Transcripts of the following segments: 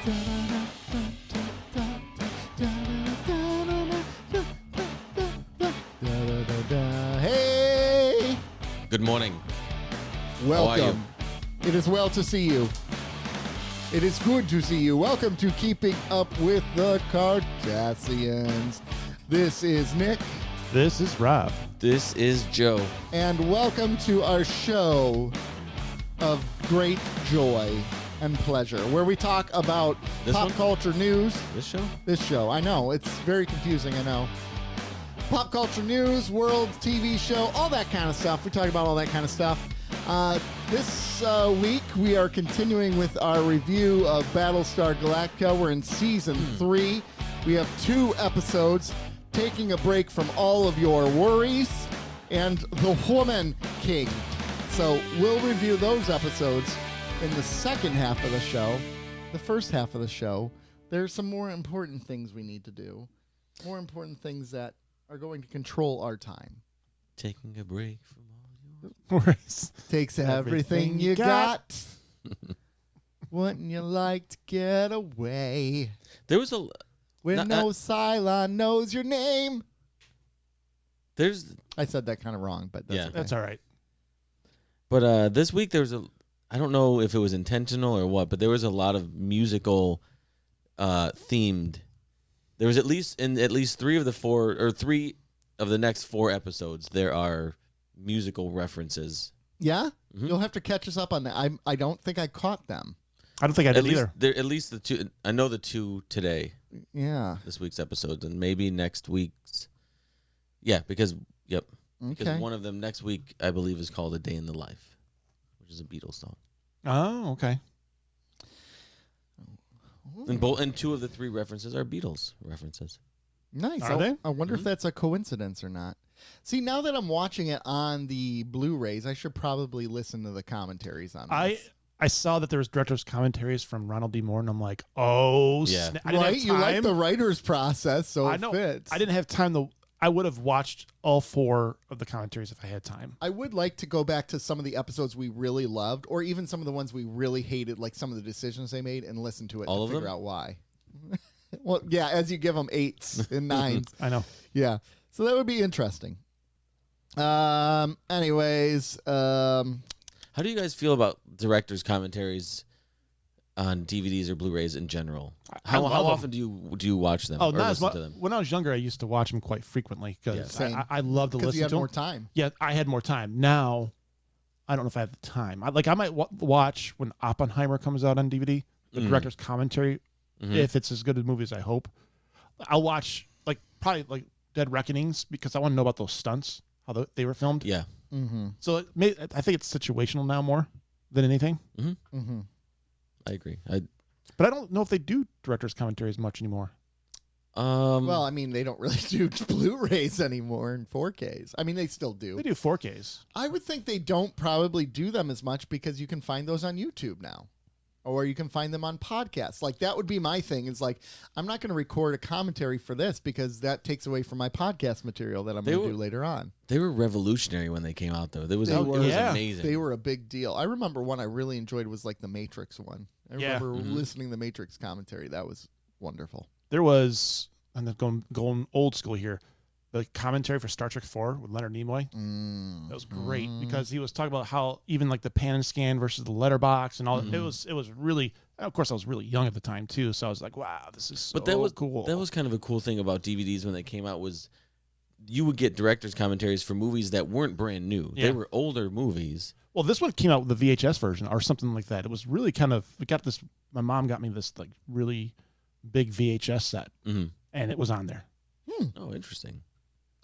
Hey! Good morning. Welcome. It is well to see you. It is good to see you. Welcome to Keeping Up with the Cardassians. This is Nick. This is Rob. This is Joe. And welcome to our show of great joy and pleasure, where we talk about pop culture news. This show? This show. I know. It's very confusing, I know. Pop culture news, world TV show, all that kind of stuff. We talk about all that kind of stuff. This week, we are continuing with our review of Battlestar Galactica. We're in Season 3. We have 2 episodes, taking a break from all of your worries and the Woman King. So we'll review those episodes in the second half of the show. The first half of the show, there's some more important things we need to do. More important things that are going to control our time. Taking a break from all your worries. Takes everything you got. Wouldn't you like to get away? There was a... When no Cylon knows your name. I said that kind of wrong, but that's okay. That's all right. But this week there was I don't know if it was intentional or what, but there was a lot of musical themed. There was at least 3 of the 4 or 3 of the next 4 episodes there are musical references. Yeah? Mm-hmm. You'll have to catch us up on that. I don't think I caught them. I don't think I did either. At least the 2. I know the 2 today. Yeah. This week's episodes and maybe next week's. Yeah, because because one of them next week I believe is called A Day in the Life, which is a Beatles song. Oh, okay. And 2 of the 3 references are Beatles references. Nice. Are they? I wonder if that's a coincidence or not. See, now that I'm watching it on the Blu-rays, I should probably listen to the commentaries on this. I saw that there was director's commentaries from Ronald D. Moore, and I'm like, oh, yeah. Right? You like the writer's process, so I know. It fits. I didn't have time I would have watched all 4 of the commentaries if I had time. I would like to go back to some of the episodes we really loved, or even some of the ones we really hated, like some of the decisions they made, and listen to it all to figure out why. Well, yeah, as you give them 8s and 9s. I know. Yeah. So that would be interesting. Anyways. How do you guys feel about director's commentaries on DVDs or Blu-rays in general? How often do you watch them? Oh, or not as listen much. to them? When I was younger, I used to watch them quite frequently because I love to listen to them. Because you had more time. Yeah, I had more time. Now, I don't know if I have the time. I might watch when Oppenheimer comes out on DVD, the director's commentary, if it's as good a movie as I hope. I'll watch probably Dead Reckonings because I want to know about those stunts, how they were filmed. Yeah. Mm-hmm. So I think it's situational now more than anything. Mm-hmm. Mm-hmm. I agree. But I don't know if they do director's commentaries much anymore. Well, I mean, they don't really do Blu-rays anymore and 4Ks. I mean, they still do. They do 4Ks. I would think they don't probably do them as much because you can find those on YouTube now. Or you can find them on podcasts. Like, that would be my thing. Is like, I'm not going to record a commentary for this because that takes away from my podcast material that I'm going to do later on. They were revolutionary when they came out, though. It was amazing. They were a big deal. I remember one I really enjoyed was like the Matrix one. I remember listening to the Matrix commentary. That was wonderful. There was, I'm going old school here, the commentary for Star Trek 4 with Leonard Nimoy. That was great because he was talking about how even like the pan and scan versus the letterbox and all. It was really. Of course, I was really young at the time too, so I was like, "Wow, this is so cool." That was kind of a cool thing about DVDs when they came out was you would get director's commentaries for movies that weren't brand new. Yeah. They were older movies. Well, this one came out with the VHS version or something like that. It was really kind of. My mom got me this like really big VHS set, and it was on there. Oh, interesting.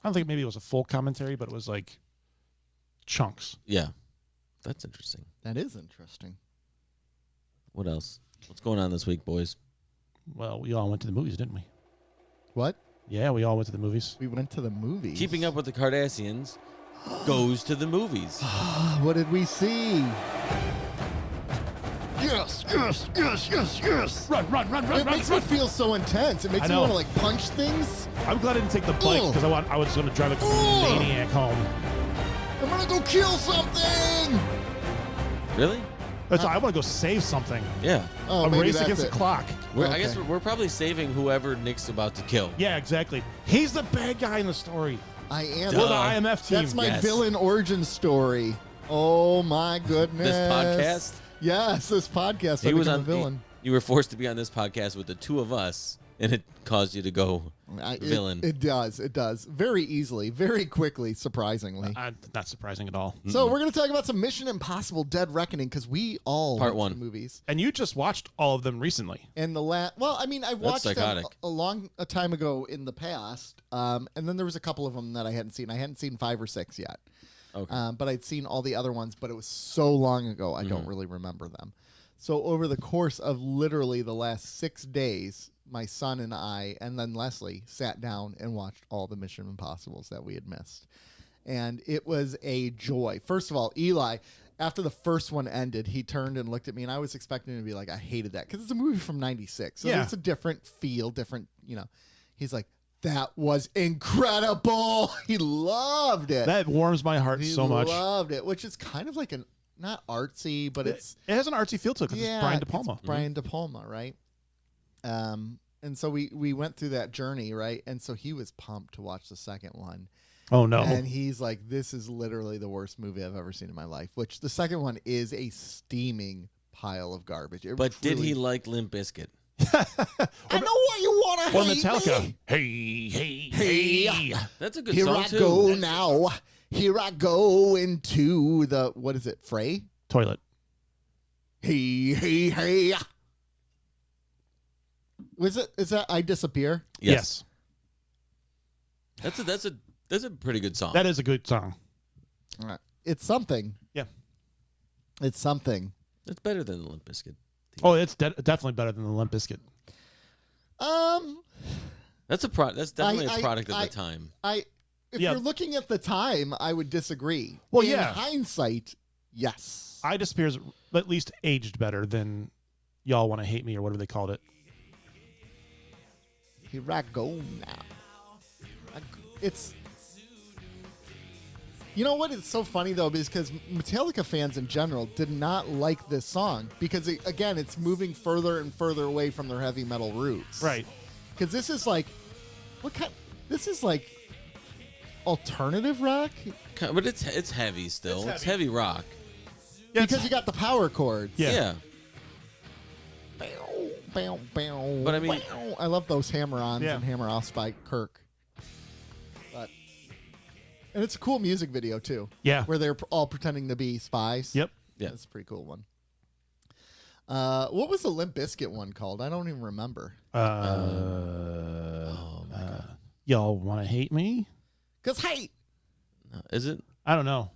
I don't think maybe it was a full commentary, but it was like chunks. Yeah. That's interesting. That is interesting. What else? What's going on this week, boys? Well, we all went to the movies, didn't we? What? Yeah, we all went to the movies. We went to the movies. Keeping Up with the Cardassians goes to the movies. What did we see? Yes, yes, yes, yes, yes. Run. It makes me feel so intense. It makes me want to like punch things. I'm glad I didn't take the bike because I was going to drive like a maniac home. I'm going to go kill something. Really? That's I want to go save something. Yeah. Oh, A maybe race that's against it. the clock. I guess Okay. we're probably saving whoever Nick's about to kill. Yeah, exactly. He's the bad guy in the story. I am. We're the IMF team. That's my Yes. villain origin story. Oh my goodness. This podcast? Yes, this podcast. He was on a villain. You were forced to be on this podcast with the two of us, and it caused you to go villain. It does. It does. Very easily, very quickly, surprisingly. Not surprising at all. So we're going to talk about some Mission Impossible Dead Reckoning because we all Part went to one. the movies. And you just watched all of them recently. And the well, I mean, I watched them psychotic. a long time ago in the past, and then there was a couple of them that I hadn't seen. I hadn't seen 5 or 6 yet, Okay. but I'd seen all the other ones. But it was so long ago, I don't really remember them. So over the course of literally the last 6 days, my son and I, and then Leslie, sat down and watched all the Mission Impossibles that we had missed. And it was a joy. First of all, Eli, after the first one ended, he turned and looked at me, and I was expecting him to be like, I hated that, because it's a movie from 96. So Yeah. it's a different feel, different, He's like, that was incredible. He loved it. That warms my heart He so much. loved it, which is kind of like not artsy, but it's It has an artsy feel to it because it's Brian De Palma. it's Brian De Palma, right? And so we went through that journey, right? And so he was pumped to watch the second one. Oh, no. And he's like, this is literally the worst movie I've ever seen in my life, which the second one is a steaming pile of garbage. It But did truly- he like Limp Bizkit? I know what you want to Or hate Metallica. me. Hey. That's a good Here song I too. go now. Here I go into the, what is it, fray? Toilet. Hey. Is that I Disappear? Yes. That's a pretty good song. That is a good song. It's something. Yeah. It's something. That's better than the Limp Bizkit. Oh, it's definitely better than the Limp Bizkit. That's definitely a product of I- the time. If Yeah. you're looking at the time, I would disagree. Well, In yeah. hindsight, yes. I Disappear's at least aged better than Y'all Want to Hate Me or whatever they called it. Here I go now. It's. You know what? It's so funny though, because Metallica fans in general did not like this song because again, it's moving further and further away from their heavy metal roots. Right. Because this is like, this is like alternative rock. But it's heavy still. It's heavy rock. Yeah, Because you got the power chords. Yeah. But I mean- I love those hammer-ons Yeah. and hammer-offs by Kirk. And it's a cool music video too. Yeah. Where they're all pretending to be spies. Yep. Yeah. That's a pretty cool one. What was the Limp Bizkit one called? I don't even remember. Y'all Want to Hate Me? Because hey, Is it? I don't know.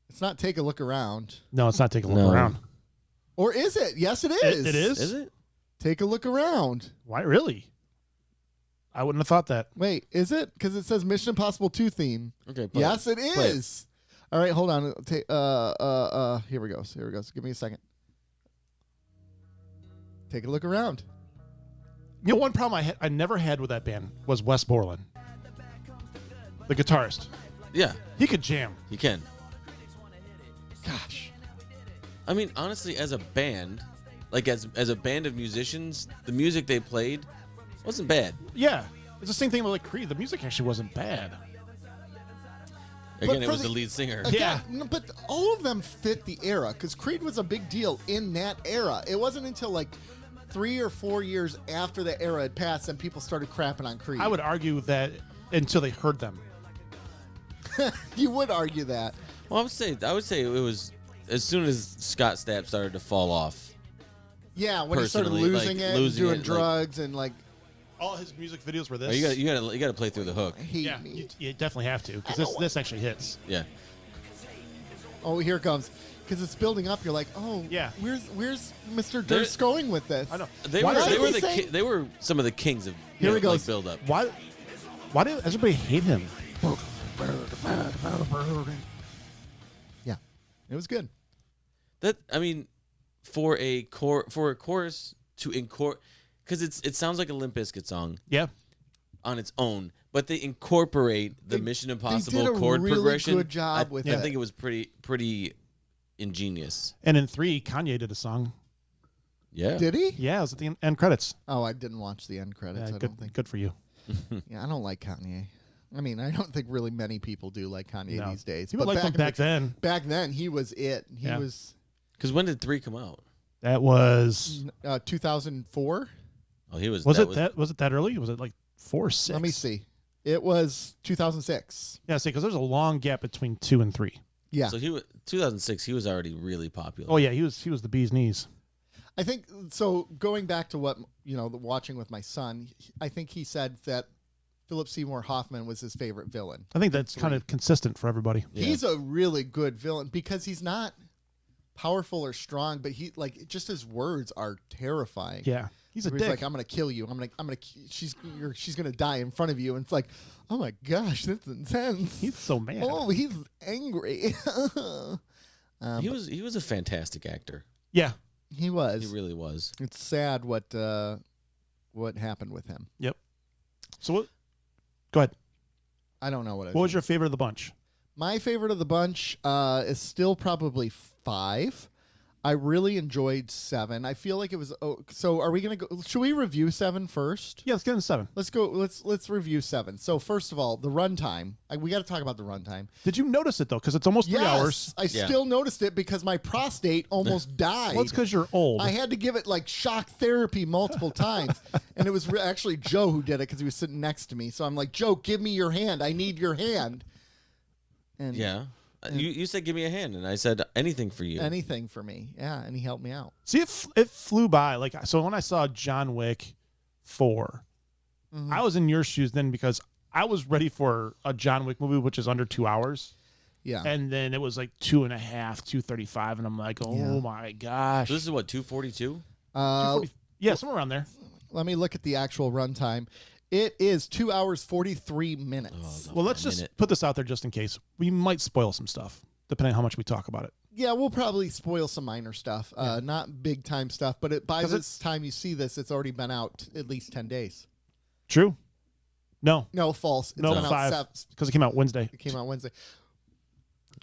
it's not Take a Look Around. No, it's not Take a Look No. Around. Or is it? Yes, it is. It is? Is it? Take a Look Around. Why, really? I wouldn't have thought that. Wait, is it? Because it says Mission Impossible 2 theme. Okay. play Yes, it Play it. is. All right, hold on. Here we go. Give me a second. Take a look around. You know, one problem I never had with that band was Wes Borland, the guitarist. Yeah, He could jam. you can. Gosh. I mean, honestly, as a band, like as a band of musicians, the music they played wasn't bad. Yeah. It's the same thing with like Creed. The music actually wasn't bad. Again, it for was the lead singer. Again, no, but all of them fit the era because Creed was a big deal in that era. It wasn't until like 3 or 4 years after the era had passed and people started crapping on Creed. I would argue that until they heard them. You would argue that. Well, I would say it was as soon as Scott Stapp started to fall off. Yeah, when he started Personally, losing like, it, and losing doing it, like- drugs and like All his music videos were this. Oh, you gotta play through the hook. hate Yeah, me. you definitely have to because this actually hits. Yeah. Oh, here it comes. Because it's building up. You're like, oh, Yeah. Where's Mr. There- Durst going with this? I know. They Why were does he say- they were some of the kings of Here he goes. build up. Why does everybody hate him? Yeah, it was good. That I mean, for a chorus to incorporate, because it sounds like a Limp Bizkit song Yeah. on its own, but they incorporate the They- Mission they Impossible did a chord really progression. good job with I it. think it was pretty ingenious. And in 3, Kanye did a song. Yeah. Did he? Yeah, it was at the end credits. Oh, I didn't watch the end credits. Yeah, I don't think. good for you. Yeah, I don't like Kanye. I mean, I don't think really many people do like Kanye No. these days. People liked him back then. Back then, he was it. He was Because when did 3 come out? That was 2004. Oh, he was. was it that early? Was it like 4 or 6? Let me see. It was 2006. Yeah, see, because there's a long gap between 2 and 3. Yeah. So he was 2006. He was already really popular. Oh yeah, he was the bee's knees. I think so. Going back to what the watching with my son, I think he said that Philip Seymour Hoffman was his favorite villain. I think that's kind of consistent for everybody. Yeah. He's a really good villain because he's not powerful or strong, but he just his words are terrifying. Yeah, he's a He's dick. like, I'm gonna kill you. She's gonna die in front of you, and it's like, oh my gosh, that's intense. He's so mad. Oh, he's angry. he was a fantastic actor. Yeah. He was. He really was. It's sad what happened with him. Yep. So what? Go ahead. I don't know what. What was your favorite of the bunch? My favorite of the bunch is still probably 5. I really enjoyed 7. I feel like it was. Oh, so are we gonna go? Should we review 7 first? Yeah, let's get into 7. Let's go. Let's review 7. So first of all, the runtime. We got to talk about the runtime. Did you notice it though? Because it's almost 3 hours. I still noticed it because my prostate almost died. Well, it's because you're old. I had to give it like shock therapy multiple times, and it was actually Joe who did it because he was sitting next to me. So I'm like, Joe, give me your hand. I need your hand. And Yeah. You said give me a hand, and I said anything for you. anything for me. Yeah, and he helped me out. See, it flew by. Like, so when I saw John Wick 4, I was in your shoes then because I was ready for a John Wick movie, which is under 2 hours. Yeah. And then it was like 2.5, 2:35, and I'm like, oh Yeah. my gosh. So this is what 242. Yeah, somewhere around there. Let me look at the actual runtime. It is 2 hours 43 minutes. Well, let's just put this out there just in case. We might spoil some stuff, depending on how much we talk about it. Yeah, we'll probably spoil some minor by not big time stuff. But by this time you see this, it's already been out at least 10 days. True? No, False. It's no, been out 5, because it came out Wednesday. It came out Wednesday.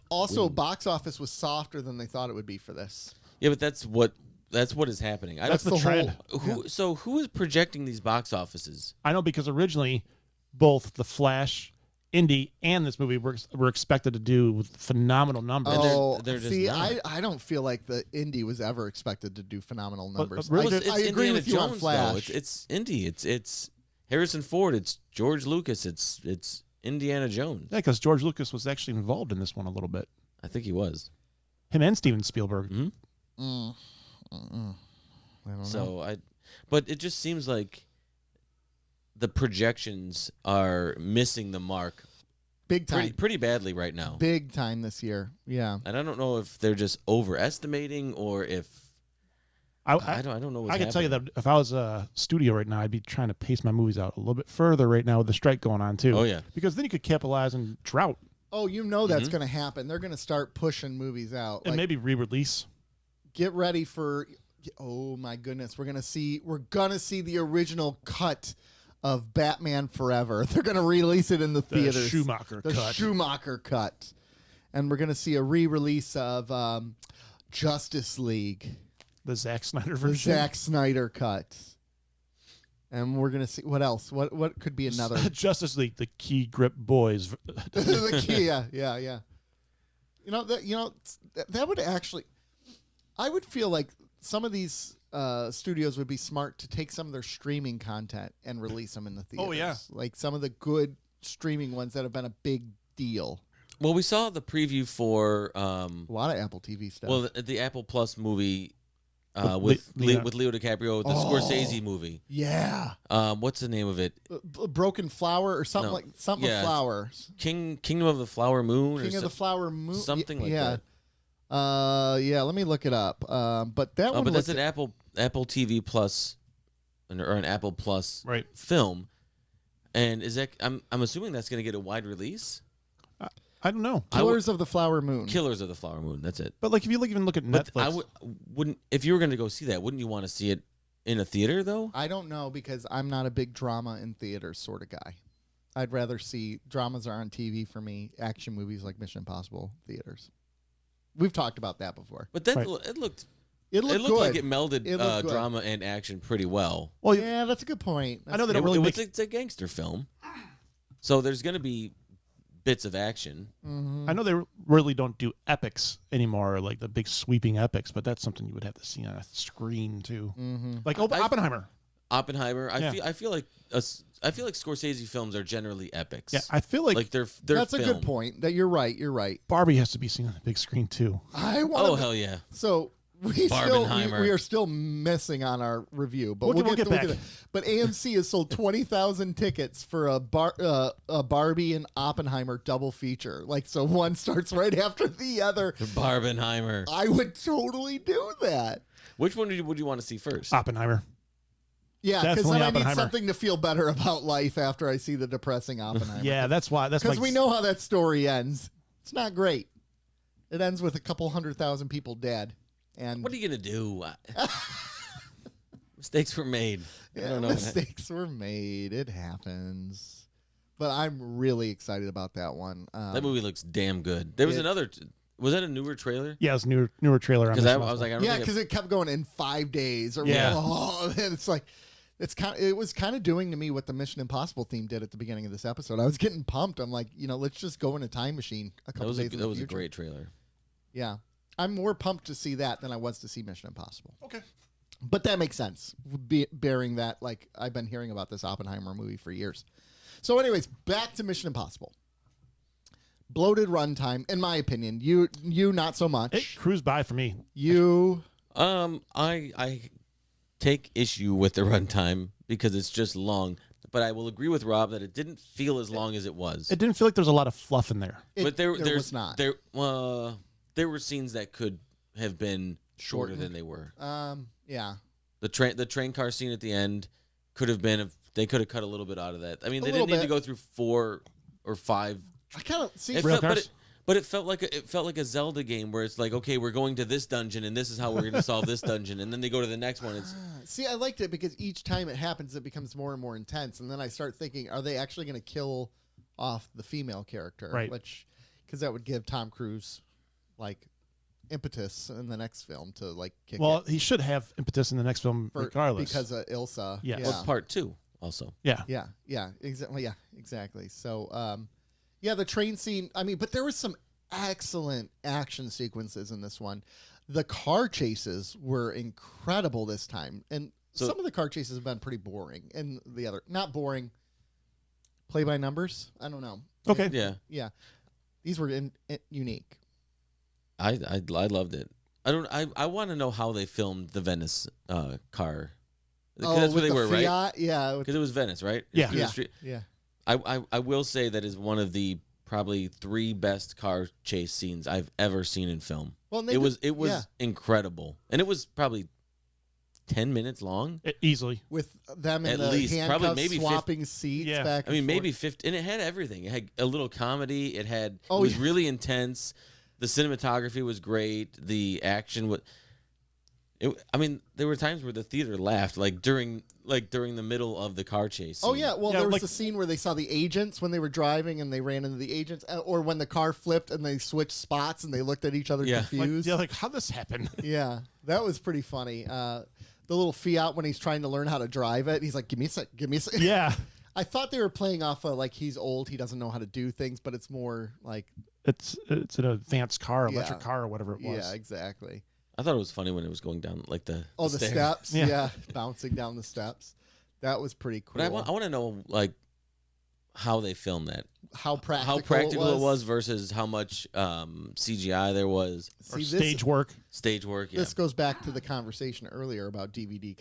Also, box office was softer than they thought it would be for this. Yeah, but that's what is happening. That's the trend. Who is projecting these box offices? I know because originally both The Flash, Indy, and this movie were expected to do with phenomenal numbers. Oh, they're just see, not. I don't feel like the Indy was ever expected to do phenomenal numbers. really, Well, it's I agree Indiana with you on Jones, Flash. though. It's Indy. It's Harrison Ford. It's George Lucas. It's Indiana Jones. Yeah, because George Lucas was actually involved in this one a little bit. I think he was. Him and Steven Spielberg. Mm-hmm. I don't know. So but it just seems like the projections are missing the mark Big time. pretty badly right now. Big time this year. Yeah. And I don't know if they're just overestimating or if I don't know what's I can tell you happening. that if I was a studio right now, I'd be trying to pace my movies out a little bit further right now with the strike going on too. Oh, yeah. Because then you could capitalize on drought Oh, that's going to happen. They're going to start pushing movies out. and Like, maybe re-release. get ready for. Oh my goodness, we're gonna see the original cut of Batman Forever. They're gonna release it in the theaters. Schumacher the cut. Schumacher cut, and we're gonna see a re-release of Justice League, The Zack Snyder the version. Zack Snyder cut, and we're gonna see what else. What could be another? Justice League, the Key Grip Boys. The key, yeah. That would actually. I would feel like some of these studios would be smart to take some of their streaming content and release them in the theaters. Oh, yeah. Like some of the good streaming ones that have been a big deal. Well, we saw the preview for A lot of Apple TV stuff. well the Apple Plus movie With with Leo DiCaprio, the Scorsese movie. yeah. What's the name of it? Broken Flower or something No. like something Yeah, of flowers. Kingdom of the Flower Moon. King of the Flower Moon. something like yeah. that. Yeah, let me look it up. But that one But that's looked- an Apple TV Plus or an Apple Plus Right. film. And is that I'm assuming that's going to get a wide release? I don't know. Killers of the Flower Moon. Killers of the Flower Moon. That's it. But like if you even look at But Netflix. wouldn't if you were going to go see that, wouldn't you want to see it in a theater though? I don't know because I'm not a big drama in theaters sort of guy. I'd rather see dramas are on TV for me. Action movies like Mission Impossible theaters. We've talked about that before. But then Right. it looked It looked good. good. Like it melded It looked good. drama and action pretty well. Well, Yeah, that's a good point. I know they don't really make It's a gangster film, so there's going to be bits of action. I know they really don't do epics anymore, like the big sweeping epics, but that's something you would have to see on a screen too. Like Oppenheimer. Oppenheimer. Yeah. I feel like Scorsese films are generally epics. Yeah, I feel like they're That's a film. good point. That you're right. You're right. Barbie has to be seen on the big screen too. I want. Oh hell yeah! So we Barbenheimer. are still missing on our review, but We'll get back. it. But AMC has sold 20,000 tickets for a Barbie and Oppenheimer double feature. Like, so one starts right after the other. Barbenheimer. I would totally do that. Which one would you want to see first? Oppenheimer. Yeah, because Definitely then I need Oppenheimer. something to feel better about life after I see the depressing Oppenheimer. Yeah, that's why. That's Because my, we know how that story ends. It's not great. It ends with a couple 100,000 people dead. And What are you gonna do? Mistakes were made. I yeah, don't know. mistakes were made. It happens. But I'm really excited about that one. That movie looks damn good. There was It- another. Was that a newer trailer? yeah, it's newer trailer. Because I was like, I don't Yeah, think because it kept going in 5 days. Or Yeah. oh, and it's like it was kind of doing to me what the Mission Impossible theme did at the beginning of this episode. I was getting pumped. I'm like, let's just go in a time machine a that couple was days in the a future. great trailer. Yeah, I'm more pumped to see that than I was to see Mission Impossible. Okay. But that makes sense, bearing that, like, I've been hearing about this Oppenheimer movie for years. So anyways, back to Mission Impossible. Bloated runtime, in my opinion. You not so much. It cruised by for me. You, I take issue with the runtime because it's just long. But I will agree with Rob that it didn't feel as long as it was. It didn't feel like there was a lot of fluff in there. But there there's was not. There were scenes that could have been shorter than they were. Yeah. The train car scene at the end could have been. They could have cut a little bit out of that. I mean, A they little didn't need to bit. go through 4 or 5. I kind of see. It Rail felt, cars? but it felt like a Zelda game where it's like, okay, we're going to this dungeon and this is how we're going to solve this dungeon, and then they go to the next one. It's See, I liked it because each time it happens, it becomes more and more intense, and then I start thinking, are they actually going to kill off the female character? Right. Because that would give Tom Cruise like impetus in the next film to like kick Well, it he should have impetus in the next film regardless. because of Ilsa. Yes. Yeah. well, it's part 2 also. yeah. Exactly. So, yeah, the train scene. I mean, but there was some excellent action sequences in this one. The car chases were incredible this time, and So- some of the car chases have been pretty boring. And the other, not boring, play by numbers. I don't know. Okay. Yeah, these were unique. I loved it. I want to know how they filmed the Venice car. Because that's where with they the were, right? Fiat, yeah, Because it was Venice, right? Yeah. Through the yeah, street. yeah. I will say that is one of the probably 3 best car chase scenes I've ever seen in film. Well, and It was yeah, incredible, and it was probably 10 minutes long. Easily. with them in At the least, handcuffs, probably maybe swapping seats Yeah. back. I mean, and maybe forth. 50, and it had everything. It had a little comedy. It had. Oh, it was yeah. really intense. The cinematography was great. The action was. I mean, there were times where the theater laughed, like during the middle of the car chase. Oh scene. yeah, well Yeah, there was like- the scene where they saw the agents when they were driving and they ran into the agents, or when the car flipped and they switched spots and they looked at each other Yeah. confused. Like how'd this happen? Yeah, that was pretty funny. The little Fiat when he's trying to learn how to drive it, he's like, "Give me a sec, give me a sec." Yeah. I thought they were playing off of like he's old, he doesn't know how to do things, but it's more like It's an advanced car, electric Yeah. car, or whatever it was. yeah, exactly. I thought it was funny when it was going down like the Oh, the stairs. steps, Yeah. yeah, bouncing down the steps. That was pretty cool. But I want to know like how they filmed that. how practical, How practical it was versus how much CGI there was. Or See, stage work. Stage work. Yeah. This goes back to the conversation earlier about DVD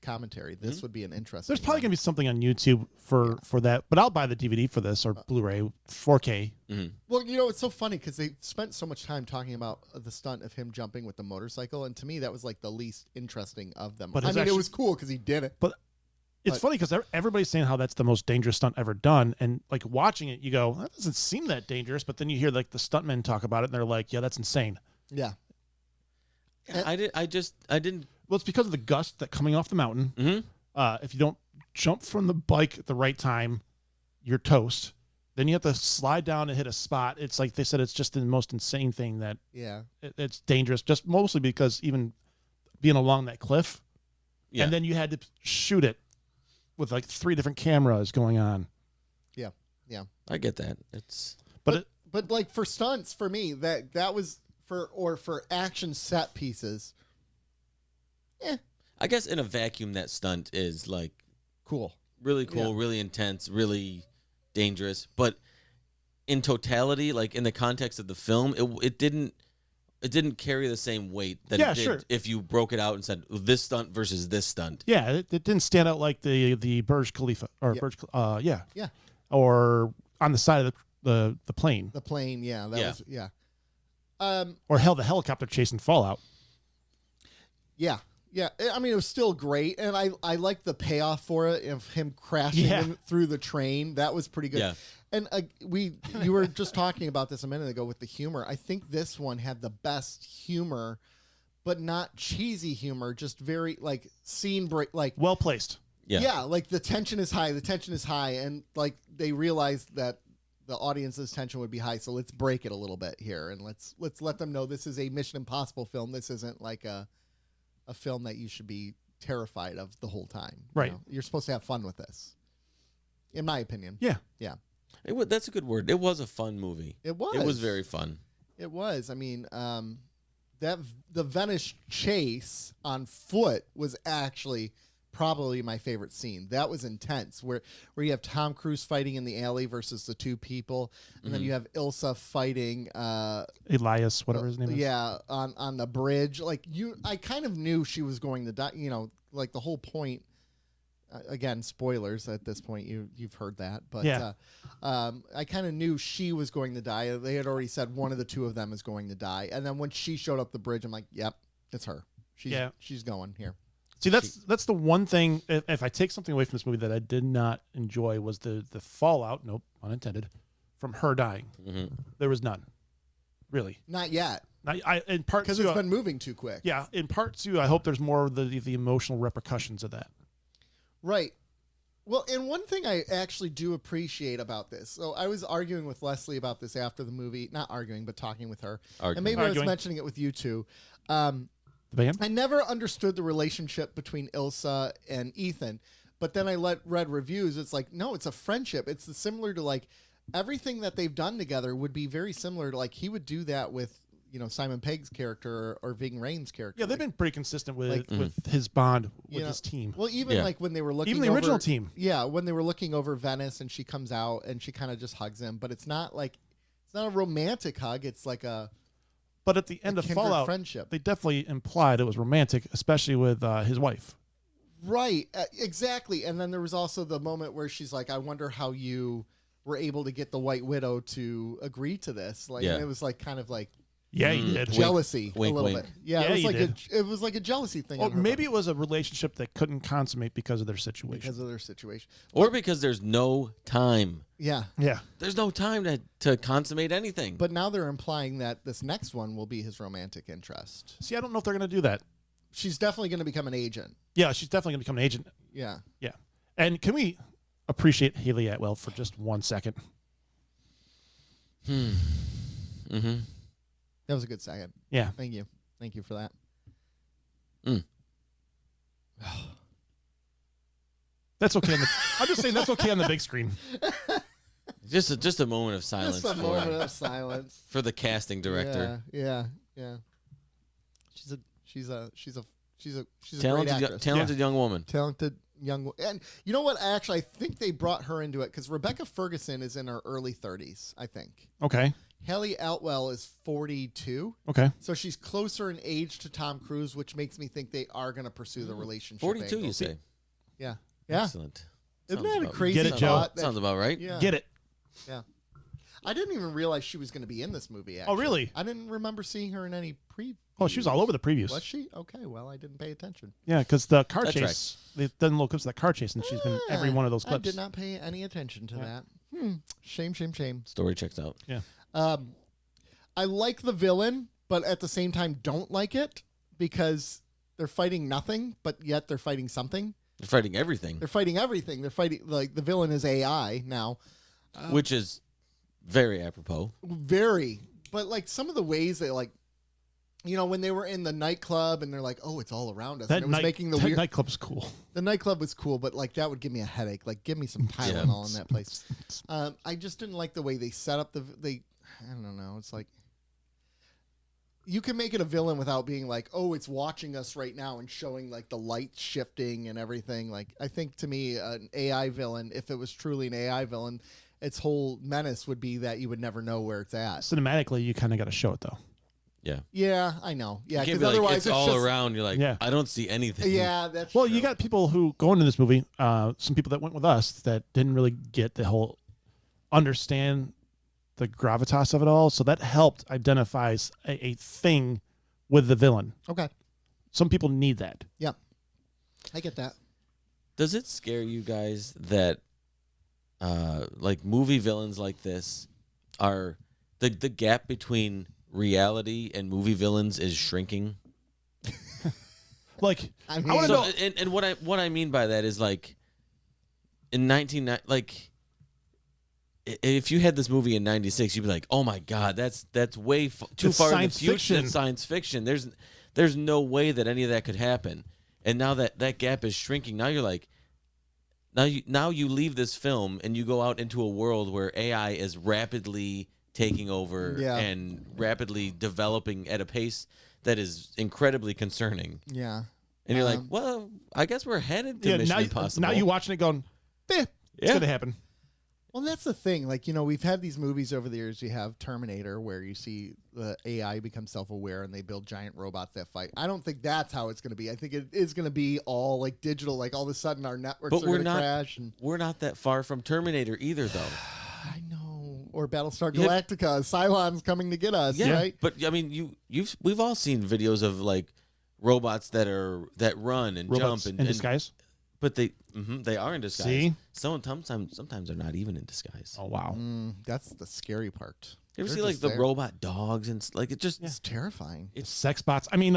commentary. This would be an interesting. There's probably one. gonna be something on YouTube for that, but I'll buy the DVD for this or Blu-ray, 4K. Well, it's so funny because they spent so much time talking about the stunt of him jumping with the motorcycle, and to me, that was like the least interesting of them. But I it's mean, it actually- was cool because he did it. It's But- funny because everybody's saying how that's the most dangerous stunt ever done, and like watching it, you go, that doesn't seem that dangerous. But then you hear like the stuntmen talk about it, and they're like, yeah, that's insane. Yeah, I didn't. Well, it's because of the gust that coming off the mountain. Mhm. If you don't jump from the bike at the right time, you're toast. Then you have to slide down and hit a spot. It's like they said, it's just the most insane thing that Yeah. it's dangerous, just mostly because even being along that cliff, Yeah. and then you had to shoot it with like 3 different cameras going on. Yeah. Yeah. I get that. It's But like for stunts, for me, that was for action set pieces. I guess in a vacuum that stunt is like Cool. really cool, Yeah. really intense, really dangerous. But in totality, like in the context of the film, it didn't carry the same weight that Yeah, it did sure. if you broke it out and said this stunt versus this stunt. Yeah, it didn't stand out like the Burj Khalifa or Yeah. Burj, Yeah. or on the side of the plane, The plane, yeah. That Yeah. was yeah. or hell, the helicopter chasing Fallout. Yeah. Yeah. I mean, it was still great. And I liked the payoff for it of him crashing Yeah. through the train. That was pretty good. Yeah. And you were just talking about this a minute ago with the humor. I think this one had the best humor, but not cheesy humor, just very like scene break, like Well placed. Yeah. like the tension is high, and like they realized that the audience's tension would be high, so let's break it a little bit here, and let's let them know this is a Mission Impossible film. This isn't like a film that you should be terrified of the whole time. Right. You're supposed to have fun with this, in my opinion. Yeah. Yeah. That's a good word. It was a fun movie. It was. It was very fun. It was. I mean, the Venice chase on foot was actually probably my favorite scene. That was intense, where you have Tom Cruise fighting in the alley versus the 2 people, and then you have Ilsa fighting Elias, whatever his name is. yeah, on the bridge. Like I kind of knew she was going to die. Like the whole point. Again, spoilers at this point. You've heard that, but Yeah. I kind of knew she was going to die. They had already said one of the 2 of them is going to die, and then when she showed up the bridge, I'm like, yep, it's her. She's going here. See, that's the one thing. If I take something away from this movie that I did not enjoy was the fallout. Nope, unintended. From her dying, there was none. Really, Not yet, in part because 2, it's been moving too quick. yeah. In part 2, I hope there's more of the emotional repercussions of that. Right. Well, and one thing I actually do appreciate about this. So I was arguing with Leslie about this after the movie. Not arguing, but talking with her. And maybe I was mentioning it with you too. The band? I never understood the relationship between Ilsa and Ethan. But then I read reviews. It's like, no, it's a friendship. It's similar to like everything that they've done together would be very similar to like he would do that with, Simon Pegg's character or Ving Rhames' character. Yeah, they've been pretty consistent with Like- with his bond with his team. Well, even Yeah. like when they were looking Even the original team. Yeah, when they were looking over Venice and she comes out and she kind of just hugs him, but it's not a romantic hug. It's like But at the end of kindred Fallout, friendship. they definitely implied it was romantic, especially with his wife. Right, exactly. And then there was also the moment where she's like, I wonder how you were able to get the White Widow to agree to this. Like, Yeah. and it was like kind of like Yeah, he did. jealousy wink, a little wink. bit. Yeah, Yeah, it was he like did. it was like a jealousy thing. Or on her maybe part it was a relationship that couldn't consummate because of their situation. because of their situation. Or because there's no time. Yeah. Yeah. There's no time to consummate anything. But now they're implying that this next one will be his romantic interest. See, I don't know if they're going to do that. She's definitely going to become an agent. Yeah, she's definitely going to become an agent. Yeah. Yeah. And can we appreciate Haley Atwell for just 1 second? Mm-hmm. That was a good second. Yeah. Thank you. Thank you for that. That's okay. I'm just saying that's okay on the big screen. Just a moment of silence Just a moment of silence. for the casting director. Yeah. She's a great Talented, actress. talented young woman. Talented young, and you know what? Actually, I think they brought her into it because Rebecca Ferguson is in her early 30s. I think Okay. Haley Atwell is 42, Okay. so she's closer in age to Tom Cruise, which makes me think they are going to pursue the relationship. 42, angle. you say? Yeah. Excellent. Isn't Sounds that a about- crazy Get it, Joe? thought? Sounds about right. Yeah. Get it. Yeah. I didn't even realize she was going to be in this movie. Actually. Oh, really? I didn't remember seeing her in any pre. Oh, she was all over the previews. Was she? Okay, well, I didn't pay attention. Yeah, because the car That chase, tracks. they've done little clips of that car chase, and she's been in every one of those I clips. did not pay any attention to that. Shame. Story checks out. Yeah. I like the villain, but at the same time don't like it because they're fighting nothing, but yet they're fighting something. They're fighting everything, They're fighting everything. They're fighting, like, the villain is AI now. which is very apropos. Very. But like some of the ways they like, you know, when they were in the nightclub and they're like, oh, it's all around us. That And it was making the that weird. nightclub's cool. The nightclub was cool, but like that would give me a headache. Like, give me some Tylenol in that place. I just didn't like the way they set up I don't know. It's like you can make it a villain without being like, oh, it's watching us right now and showing like the light shifting and everything. Like, I think to me, an AI villain, if it was truly an AI villain, its whole menace would be that you would never know where it's at. Cinematically, you kind of got to show it though. Yeah. Yeah, I know. Yeah, You can't because be like, otherwise it's all just, around. You're like, Yeah. I don't see anything. Yeah, that's Well, true. you got people who go into this movie, some people that went with us that didn't really get the whole understand the gravitas of it all. So that helped identify a thing with the villain. Okay. Some people need that. Yeah, I get that. Does it scare you guys that like movie villains like this are the gap between reality and movie villains is shrinking? Like, I mean, I want to So, know. and what I mean by that is like in 1990, like if you had this movie in 96, you'd be like, "Oh my god, that's way too It's far in the science future. fiction. It's science fiction. There's no way that any of that could happen." And now that gap is shrinking. Now you're like, now you leave this film and you go out into a world where AI is rapidly taking over Yeah. and rapidly developing at a pace that is incredibly concerning. yeah. And you're like, well, I guess we're headed to Yeah, Mission now, Impossible. now you watching it going, it's Yeah. going to happen. Well, that's the thing. Like, you know, we've had these movies over the years. You have Terminator, where you see the AI become self-aware and they build giant robots that fight. I don't think that's how it's going to be. I think it is going to be all like digital. Like all of a sudden our networks But are going to crash. And We're not that far from Terminator either, though. I know. Or Battlestar Yeah. Galactica. Cylon's coming to get us, right? But I mean, we've all seen videos of like robots that run and Robots jump in disguise. but they are in disguise. See? Sometimes they're not even in disguise. Oh, wow. That's the scary part. You ever They're see like just the there. robot dogs and like it just It's terrifying. It's sex bots. I mean,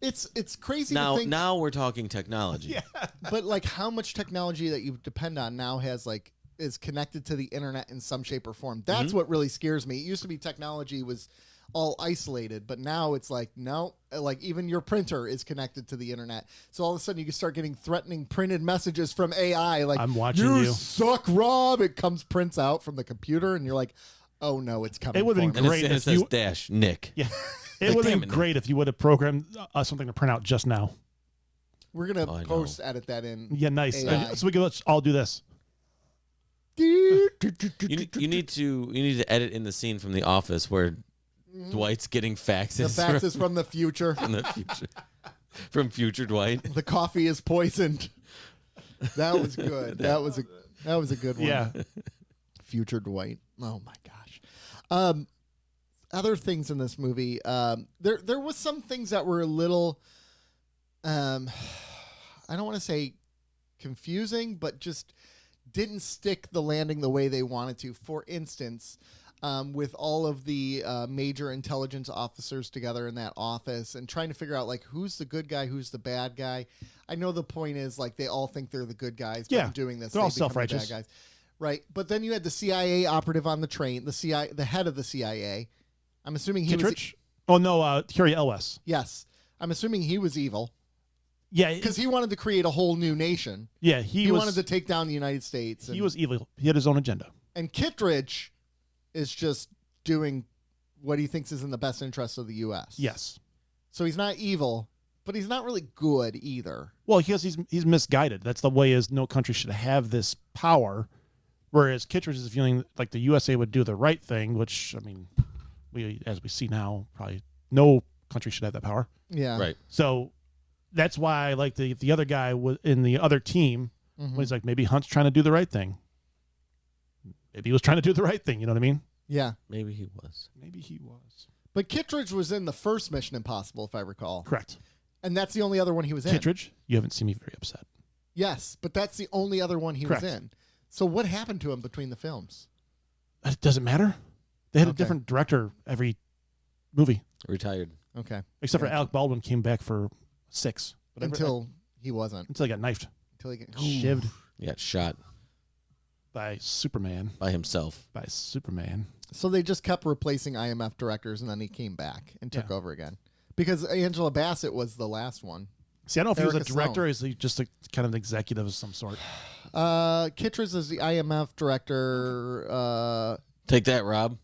It's crazy to now think. now we're talking technology. yeah. But like how much technology that you depend on now has like is connected to the internet in some shape or form. That's what really scares me. It used to be technology was all isolated, but now it's like no, like even your printer is connected to the internet. So all of a sudden you can start getting threatening printed messages from AI like I'm watching you you." suck, Rob. It prints out from the computer and you're like, "Oh no, it's coming." It would've for been me. And Great it if says you- dash Nick. Yeah. It Like, would have damn been it. great if you would have programmed something to print out just now. We're going Oh, I to know. post edit that in. Yeah, nice. AI. So we can let's all do this. You need to edit in the scene from The Office where Dwight's getting faxes. The fax is from the future. from the future. From future Dwight. The coffee is poisoned. That was good. That was a good one. Yeah. Future Dwight. Oh my gosh. Other things in this movie. There was some things that were a little. I don't want to say confusing, but just didn't stick the landing the way they wanted to. For instance, with all of the major intelligence officers together in that office and trying to figure out like who's the good guy, who's the bad guy. I know the point is like they all think they're the good guys, but Yeah, in doing this, they're all they become the self-righteous. bad guys. Right, but then you had the CIA operative on the train, the head of the CIA. I'm assuming he was. Kittredge? Oh, no, Carrie Elwes. Yes, I'm assuming he was evil Yeah. because he wanted to create a whole new nation. Yeah, He wanted to take down the United States. He was evil. He had his own agenda. And Kittredge is just doing what he thinks is in the best interest of the U.S. Yes. So he's not evil, but he's not really good either. Well, he's misguided. That's the way is no country should have this power. Whereas Kittredge is feeling like the USA would do the right thing, which, I mean, as we see now, probably no country should have that power. Yeah. Right. So that's why, like, the other guy was in the other team, when he's like, maybe Hunt's trying to do the right thing. Maybe he was trying to do the right thing. You know what I mean? Yeah. Maybe he was. Maybe he was. But Kittredge was in the first Mission Impossible, if I recall. Correct. And that's the only other one he was in. Kittredge, you haven't seen me very upset. Yes, but that's the only other one he Correct. was in. So what happened to him between the films? It doesn't matter. They had a Okay. different director every movie, Retired. Okay. except for Gotcha. Alec Baldwin came back for 6. But Until he wasn't. until he got knifed, Until he got shivved. He got shot. by Superman. by himself. By Superman. So they just kept replacing IMF directors, and then he came back and took Yeah. over again. Because Angela Bassett was the last one. See, I don't know if he was a Erica director Sloan. or is he just a kind of an executive of some sort. Kittredge is the IMF director. Take that, Rob.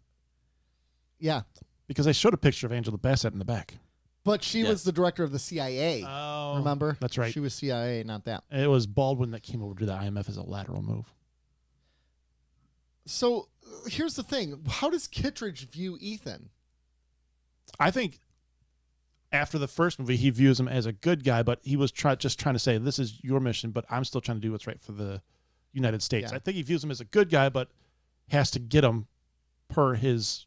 Yeah. Because I showed a picture of Angela Bassett in the back. But she Yes. was the director of the CIA. Oh. Remember? That's right. She was CIA, not that. It was Baldwin that came over to the IMF as a lateral move. So here's the thing. How does Kittredge view Ethan? I think after the first movie, he views him as a good guy, but he was just trying to say, this is your mission, but I'm still trying to do what's right for the United States. Yeah. I think he views him as a good guy, but has to get him per his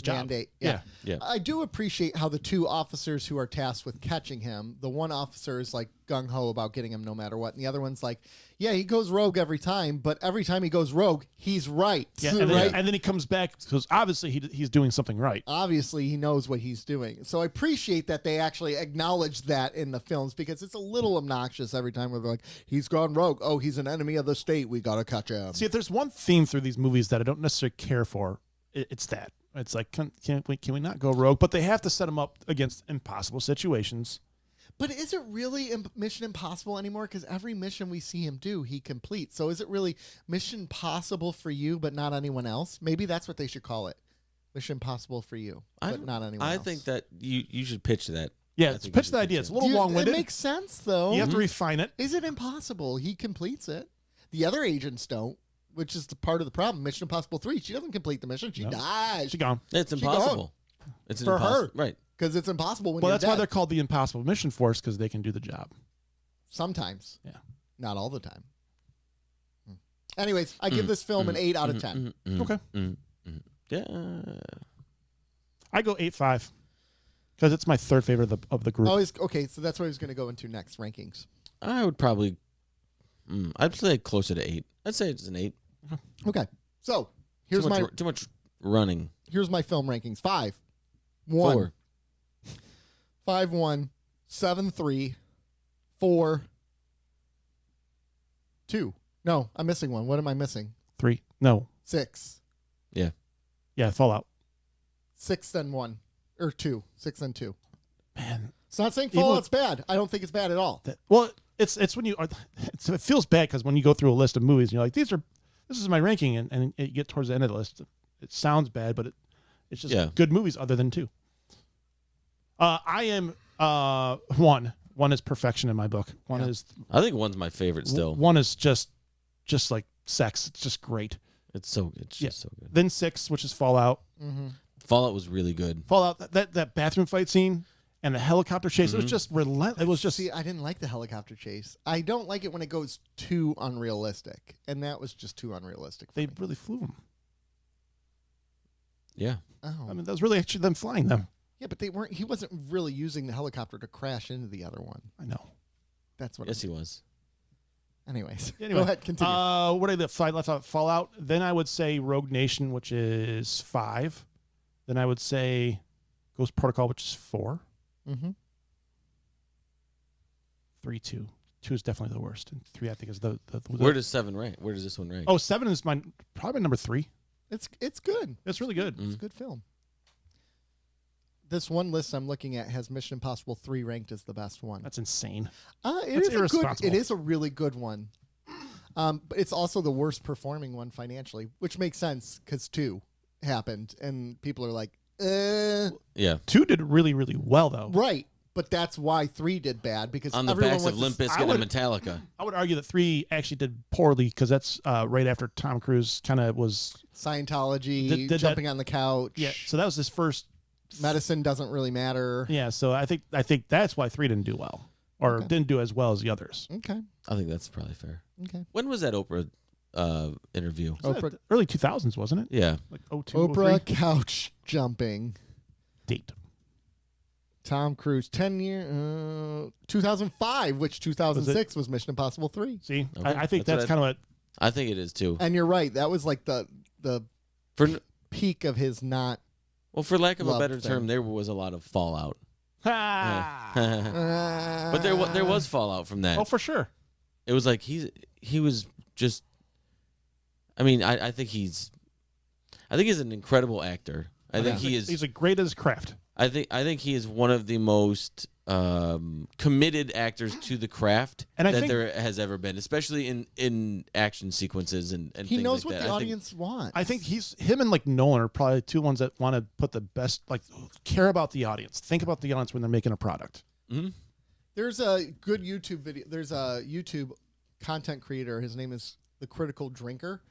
job. Mandate. Yeah. Yeah. I do appreciate how the two officers who are tasked with catching him, the one officer is like gung-ho about getting him no matter what, and the other one's like, yeah, he goes rogue every time, but every time he goes rogue, he's right. Yeah, and, right? then he comes back because obviously he's doing something right. Obviously, he knows what he's doing. So I appreciate that they actually acknowledge that in the films because it's a little obnoxious every time where they're like, he's gone rogue. Oh, he's an enemy of the state. We got to catch him. See, if there's one theme through these movies that I don't necessarily care for, it's that. It's like, can we not go rogue? But they have to set him up against impossible situations. But is it really Mission Impossible anymore? Because every mission we see him do, he completes. So is it really Mission Possible for you, but not anyone else? Maybe that's what they should call it. Mission Possible for you, but not anyone else. I think that you should pitch that. Yeah, I it's think pitch you the should idea. pitch It's a it. little long-winded. It makes sense, though. You have to refine it. Is it impossible? He completes it. The other agents don't, which is the part of the problem. Mission Impossible 3, she doesn't complete the mission. She dies. She gone. It's She gone. impossible. It's For her. right? Because it's impossible when Well, you're that's why dead. they're called the Impossible Mission Force, because they can do the job. Sometimes. Yeah. Not all the time. Anyways, I give this film an 8 out of 10. Okay. Yeah. I go 8.5 because it's my third favorite of the group. Oh, okay, so that's what I was going to go into next, rankings. I would probably. I'd say closer to 8. I'd say it's an 8. Okay, so here's Too much running. here's my film rankings. 5, 1, 4. 5, 1, 7, 3, 4, 2. No, I'm missing one. What am I missing? 3. No. 6. Yeah, Fallout. 6 and 1. Or 2. 6 and 2. Man. It's not saying Even Fallout's bad. I don't think it's bad at all. Well, it's when you are. It feels bad because when you go through a list of movies and you're like, this is my ranking, and you get towards the end of the list, it sounds bad, but it's just good movies other than 2. I am 1. 1 is perfection in my book. 1 is. I think 1's my favorite still. 1 is just like sex. It's just great. It's so good. It's just so good. Then 6, which is Fallout. Fallout was really good. Fallout, that bathroom fight scene and the helicopter chase, it was just relentless. It was just. See, I didn't like the helicopter chase. I don't like it when it goes too unrealistic, and that was just too unrealistic. For They me. really flew them. Yeah. Oh. I mean, that was really actually them flying them. Yeah, but they weren't. He wasn't really using the helicopter to crash into the other one. I know. That's what. Yes, he was. Anyways, Anyway, go ahead. Continue. What I left out Fallout. Then I would say Rogue Nation, which is 5. Then I would say Ghost Protocol, which is 4. Mm-hmm. 3, 2. 2 is definitely the worst, and 3 I think is the Where does 7 rank? Where does this one rank? 7 is probably number 3. It's good. It's really good. It's a good film. This one list I'm looking at has Mission Impossible 3 ranked as the best one. That's insane. It That's is a good. irresponsible. It is a really good one. But it's also the worst performing one financially, which makes sense because 2 happened, and people are like, Yeah. 2 did really, really well, though. right. But that's why 3 did bad because On the everyone backs of went to Limp I Bizkit would- and Metallica. I would argue that 3 actually did poorly because that's right after Tom Cruise kind of was. Scientology, Did that- jumping on the couch. Yeah, so that was his first. Medicine doesn't really matter. Yeah, so I think that's why 3 didn't do well, or Okay. didn't do as well as the others. Okay. I think that's probably fair. Okay. When was that Oprah interview? Oprah, Early 2000s, wasn't it? Yeah. Like 02, Oprah 03? couch jumping. Date. Tom Cruise 10 year 2005, which 2006 was Mission Impossible 3. See, Okay, I think that's that's what kind of what. I think it is too. And you're right, that was like the For peak of his not well, for lack of a Love better thing. term, there was a lot of fallout. Ah. But there was fallout from that. Oh, for sure. It was like he was just I mean, I think he's an incredible actor. I think he is. He's a great at his craft. I think he is one of the most committed actors to the craft And I that think- there has ever been, especially in action sequences and He things knows like what that. the I think- audience wants. I think him and like Nolan are probably two ones that want to put the best, like care about the audience, think about the audience when they're making a product. Mhm. There's a good YouTube video. There's a YouTube content creator. His name is The Critical Drinker,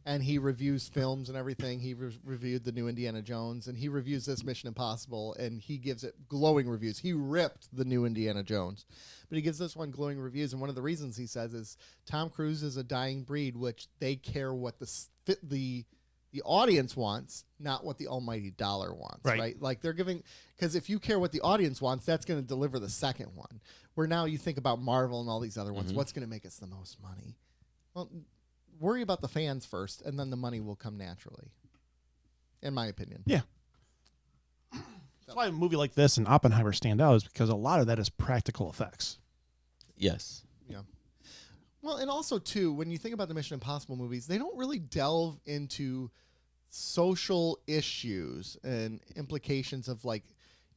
and he reviews films and everything. He reviewed the new Indiana Jones, and he reviews this Mission Impossible, and he gives it glowing reviews. He ripped the new Indiana Jones, but he gives this one glowing reviews, and one of the reasons he says is Tom Cruise is a dying breed, which they care what the audience wants, not what the almighty dollar wants, right? Like they're giving, because if you care what the audience wants, that's going to deliver the second one. Where now you think about Marvel and all these other ones, what's going to make us the most money? Well, worry about the fans first, and then the money will come naturally, in my opinion. Yeah. That's why a movie like this and Oppenheimer stand out, is because a lot of that is practical effects. Yes. Yeah. Well, and also, too, when you think about the Mission Impossible movies, they don't really delve into social issues and implications of, like,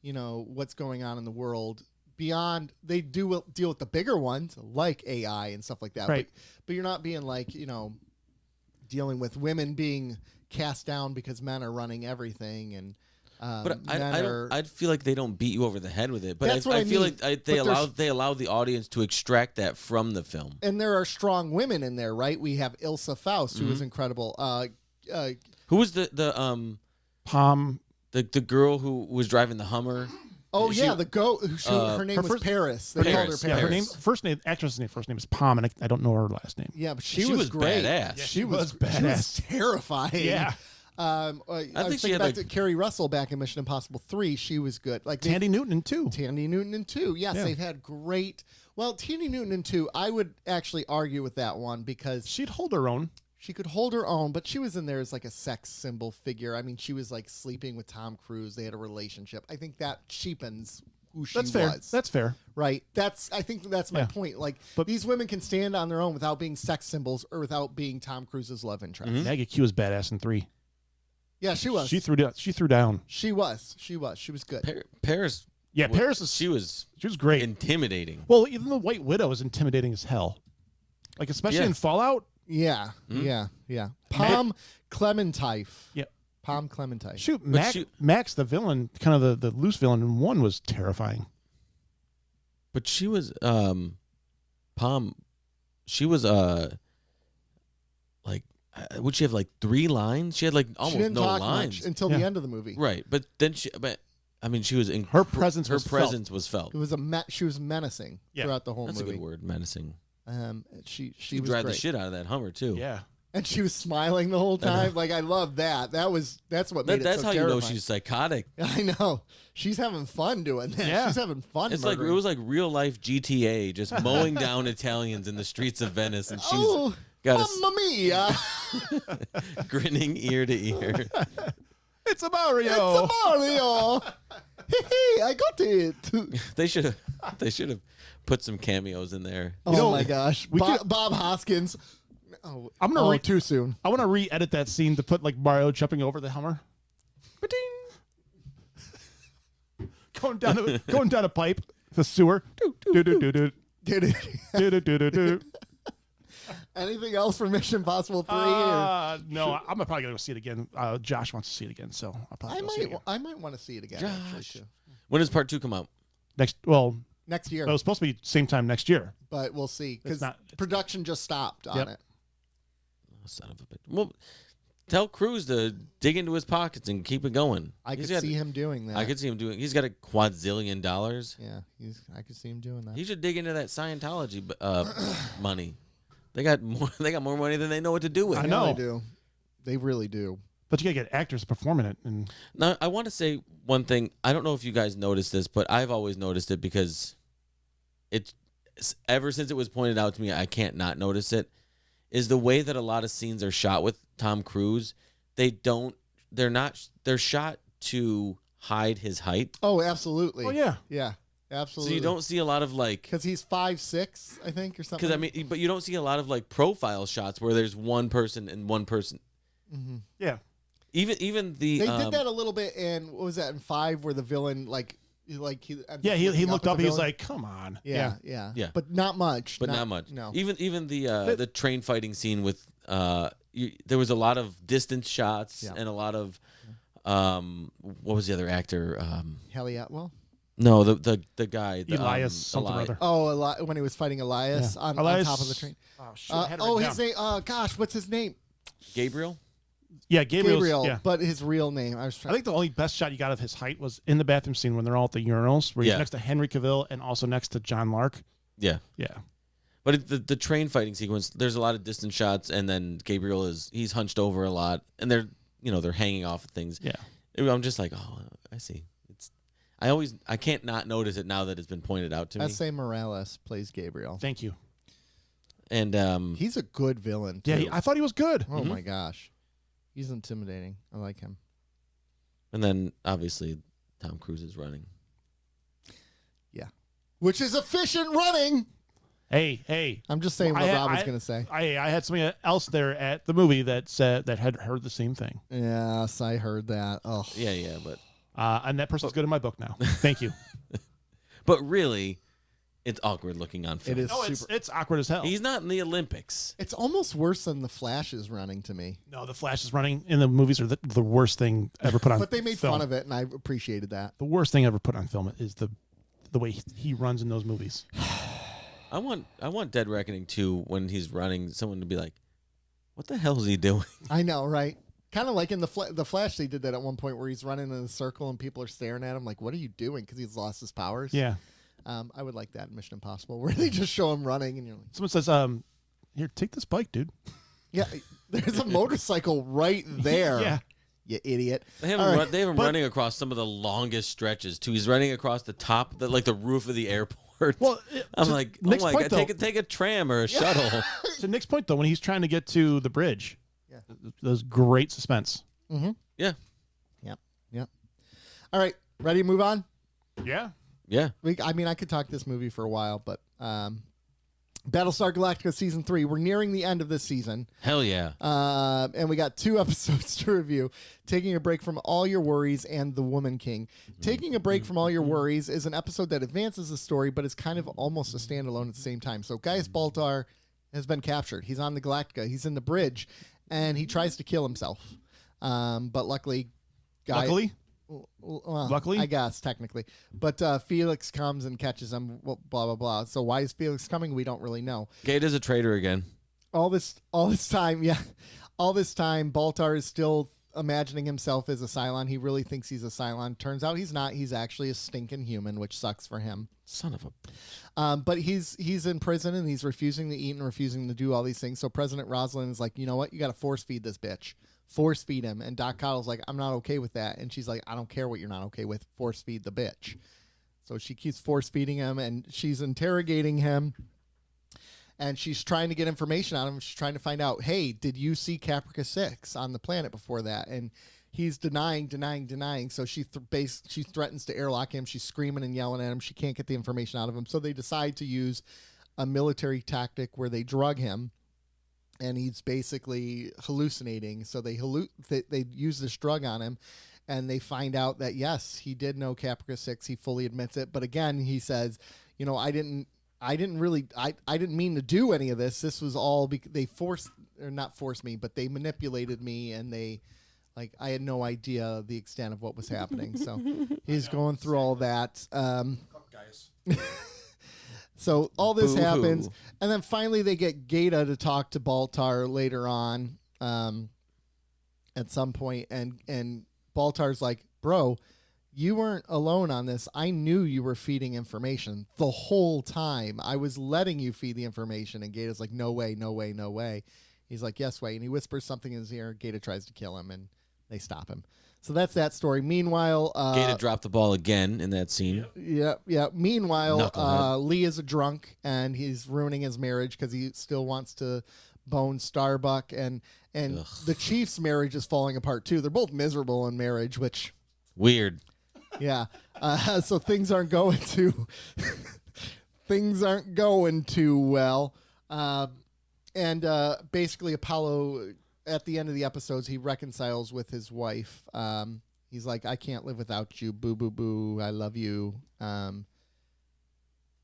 what's going on in the world beyond. They do deal with the bigger ones, like AI and stuff like that. Right. But you're not being, like, dealing with women being cast down because men are running everything. And But I feel like they don't beat you over the head with it. But That's what I I feel mean. like But they allow the audience to extract that from the film. And there are strong women in there, right? We have Ilsa Faust, who is Mm-hmm. incredible. Who was the Palm. the girl who was driving the Hummer? Oh She- yeah, the goat. Her name her was first- Paris. They called her Paris, Yeah, her Paris. name, first name, actress' name, first name is Palm, and I don't know her last name. Yeah, but She was was great. badass. Yeah, She was badass. terrifying. Yeah. I think was she thinking had, back like- to Carrie Russell back in Mission Impossible 3. She was good. Like Tandy Newton in 2. Tandy Newton in 2. Yes, Yeah. they've had great. Well, Tandy Newton in 2, I would actually argue with that one because She'd hold her own. she could hold her own, but she was in there as like a sex symbol figure. I mean, she was like sleeping with Tom Cruise. They had a relationship. I think that cheapens who she That's fair. was. That's fair. Right. I think that's my Yeah. point. Like, But- these women can stand on their own without being sex symbols or without being Tom Cruise's love interest. Maggie Q was badass in 3. Yeah, she was. She threw down. She threw down. She was. She was good. Paris. Yeah, Paris is. She was great. intimidating. Well, even the White Widow is intimidating as hell. Like especially Yeah. in Fallout. Yeah. Yeah. Palm Clementine. Yeah. Palm Clementine. Shoot, But Max, the villain, kind of the loose villain in 1 was terrifying. But she was Palm. She was like would she have like 3 lines? She had like She almost didn't no talk lines. much until the Yeah. end of the movie. Right, but then I mean, she was in Her presence Her was felt. presence was felt. It was she was menacing Yeah. throughout the whole That's a movie. good word, menacing. She She was drive the great. shit out of that Hummer too. Yeah. And she was smiling the whole time. Like, I love that. That's what made That's it so how terrifying. you know she's psychotic. I know. She's having fun doing that. Yeah. She's having fun. It's like it was like real life GTA, just mowing down Italians in the streets of Venice, and she's got Mamma mia! grinning ear to ear. It's a Mario. It's a Mario! Hey, I got it! They should have put some cameos in there. Oh my gosh. we could- Bob Hoskins. Oh, I'm gonna too soon. I want to re-edit that scene to put like Mario jumping over the Hummer. going down a pipe, the sewer. Anything else for Mission Impossible 3? No, I'm probably gonna go see it again. Josh wants to see it again, so I'll probably go see it again. I might want to see it again. Actually, Josh. too. When does part 2 come out? Next year, It was supposed to be same time next year. but we'll see because It's not- production just stopped on Yep. it. Oh, son of a bitch. Well, tell Cruz to dig into his pockets and keep it going. I He's could got- see him doing that. I could see him doing. He's got a quadzillion dollars. Yeah, I could see him doing that. He should dig into that Scientology money. They got more. They got more money than they know what to do with. I Yeah, know. they do. They really do. But you gotta get actors performing it, and Now, I want to say one thing. I don't know if you guys noticed this, but I've always noticed it because it's ever since it was pointed out to me, I can't not notice it. Is the way that a lot of scenes are shot with Tom Cruise. They're shot to hide his height. Oh, absolutely. yeah, Yeah, absolutely. So you don't see a lot of like, because he's 5'6", I think, or something. because I mean, but you don't see a lot of like profile shots where there's one person and one person. Mm-hmm. Yeah. Even the They did that a little bit in what was that in 5 where the villain he looking looked at up. the He was villain? like, "Come on." Yeah, but not much. but not much. No. Even the train fighting scene with there was a lot of distance shots and a lot of what was the other actor? Haley Atwell. No, the guy, Elias something or other. Oh, when he was fighting Elias on top of the train. Oh, shit, I had it written his down. name. Gosh, what's his name? Gabriel. Yeah, Gabriel. Yeah. But his real name. I think the only best shot you got of his height was in the bathroom scene when they're all at the urinals, where he's next to Henry Cavill and also next to John Lark. Yeah. Yeah. But the train fighting sequence, there's a lot of distance shots, and then Gabriel he's hunched over a lot, and they're hanging off of things. Yeah. I'm just like, oh, I see. I can't not notice it now that it's been pointed out to me. S.A. Morales plays Gabriel. Thank you. And he's a good villain, too. Yeah, I thought he was good. Oh, my gosh. He's intimidating. I like him. and then obviously Tom Cruise is running. Yeah. Which is efficient running. Hey. I'm just saying what Rob was going to say. I had somebody else there at the movie that said that had heard the same thing. Yes, I heard that. Oh. Yeah, but and that person's good in my book now. Thank you. but really, it's awkward looking on film. It is No, it's awkward as hell. He's not in the Olympics. It's almost worse than the Flash's running to me. No, the Flash is running in the movies are the worst thing ever put on. But they made film. fun of it, and I appreciated that. The worst thing ever put on film is the way he runs in those movies. I want Dead Reckoning 2 when he's running, someone to be like, what the hell is he doing? I know, right? Kind of like in the Flash, they did that at one point where he's running in a circle and people are staring at him like, what are you doing? Because he's lost his powers. Yeah. I would like that in Mission Impossible where they just show him running and you're like, Someone says, here, take this bike, dude. yeah, there's a motorcycle right there. Yeah. You idiot. They have him running across some of the longest stretches too. He's running across the top, the roof of the airport. Well, I'm like, oh my god, take a tram or a shuttle. To Nick's point, though, when he's trying to get to the bridge, those great suspense. Mm-hmm. Yeah. Yep. All right, ready to move on? Yeah. Yeah. I could talk this movie for a while, but Battlestar Galactica Season 3. We're nearing the end of this season. Hell yeah. And we got 2 episodes to review. Taking a break from all your worries and The Woman King. Taking a break from all your worries is an episode that advances the story, but is kind of almost a standalone at the same time. So Gaius Baltar has been captured. He's on the Galactica. He's in the bridge, and he tries to kill himself. But luckily, Luckily, I guess technically, but Felix comes and catches him. Blah blah blah. So why is Felix coming? We don't really know. Gate is a traitor again. All this time, Baltar is still imagining himself as a Cylon. He really thinks he's a Cylon. Turns out he's not. He's actually a stinking human, which sucks for him. Son of a. But he's in prison and he's refusing to eat and refusing to do all these things. So President Rosalind is like, you know what? You got to force feed this bitch. Force feed him. And Doc Cottle's like, I'm not okay with that. And she's like, I don't care what you're not okay with. Force feed the bitch. So she keeps force feeding him and she's interrogating him. And she's trying to get information out of him. She's trying to find out, hey, did you see Caprica 6 on the planet before that? And he's denying. So she threatens to airlock him. She's screaming and yelling at him. She can't get the information out of him. So they decide to use a military tactic where they drug him. And he's basically hallucinating. So they use this drug on him. And they find out that, yes, he did know Caprica 6. He fully admits it. But again, he says, you know, I didn't mean to do any of this. This was all they manipulated me, and I had no idea the extent of what was happening. So he's going through all that. So all this happens, and then finally they get Gata to talk to Baltar later on, at some point, and Baltar's like, bro, you weren't alone on this. I knew you were feeding information the whole time. I was letting you feed the information. And Gata's like, no way. He's like, yes, way. And he whispers something in his ear. Gata tries to kill him, and they stop him. So that's that story. Meanwhile, Gata dropped the ball again in that scene. Yeah. Meanwhile, Knucklehead. Lee is a drunk, and he's ruining his marriage because he still wants to bone Starbuck. And the Chief's marriage is falling apart, too. They're both miserable in marriage, which... Weird. Yeah. So things aren't going too well. And basically, Apollo, at the end of the episodes, he reconciles with his wife. He's like, I can't live without you. Boo, boo, boo. I love you.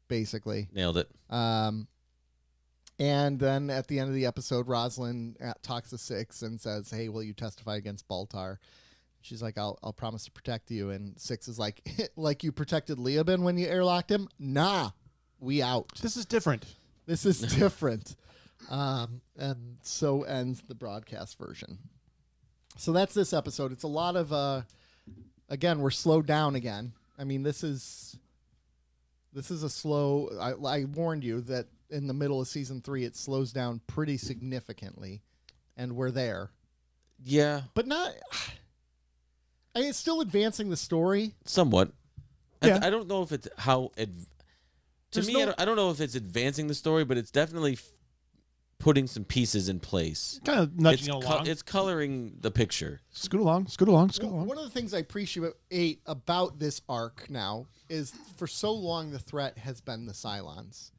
Basically. Nailed it. And then at the end of the episode, Rosalind talks to Six and says, hey, will you testify against Baltar? She's like, I'll promise to protect you. And Six is like, like you protected Leoben when you airlocked him? Nah, we out. This is different. This is different. And so ends the broadcast version. So that's this episode. It's a lot of, again, we're slowed down again. I mean, this is a slow, I warned you that in the middle of season 3, it slows down pretty significantly. And we're there. Yeah. But not, I mean, it's still advancing the story. Somewhat. Yeah. I don't know if it's how, to me, I don't know if it's advancing the story, but it's definitely putting some pieces in place. Kind of nudging along. It's coloring the picture. Scoot along. One of the things I appreciate about this arc now is for so long the threat has been the Cylons.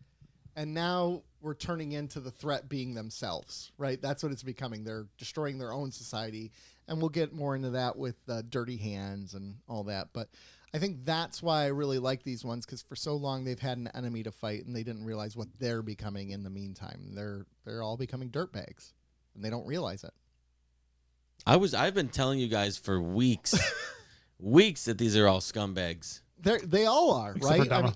And now we're turning into the threat being themselves, right? That's what it's becoming. They're destroying their own society. And we'll get more into that with Dirty Hands and all that. But I think that's why I really like these ones, because for so long they've had an enemy to fight and they didn't realize what they're becoming in the meantime. They're all becoming dirtbags, and they don't realize it. I've been telling you guys for weeks, weeks that these are all scumbags. They all are, Except right? for Dama. I mean,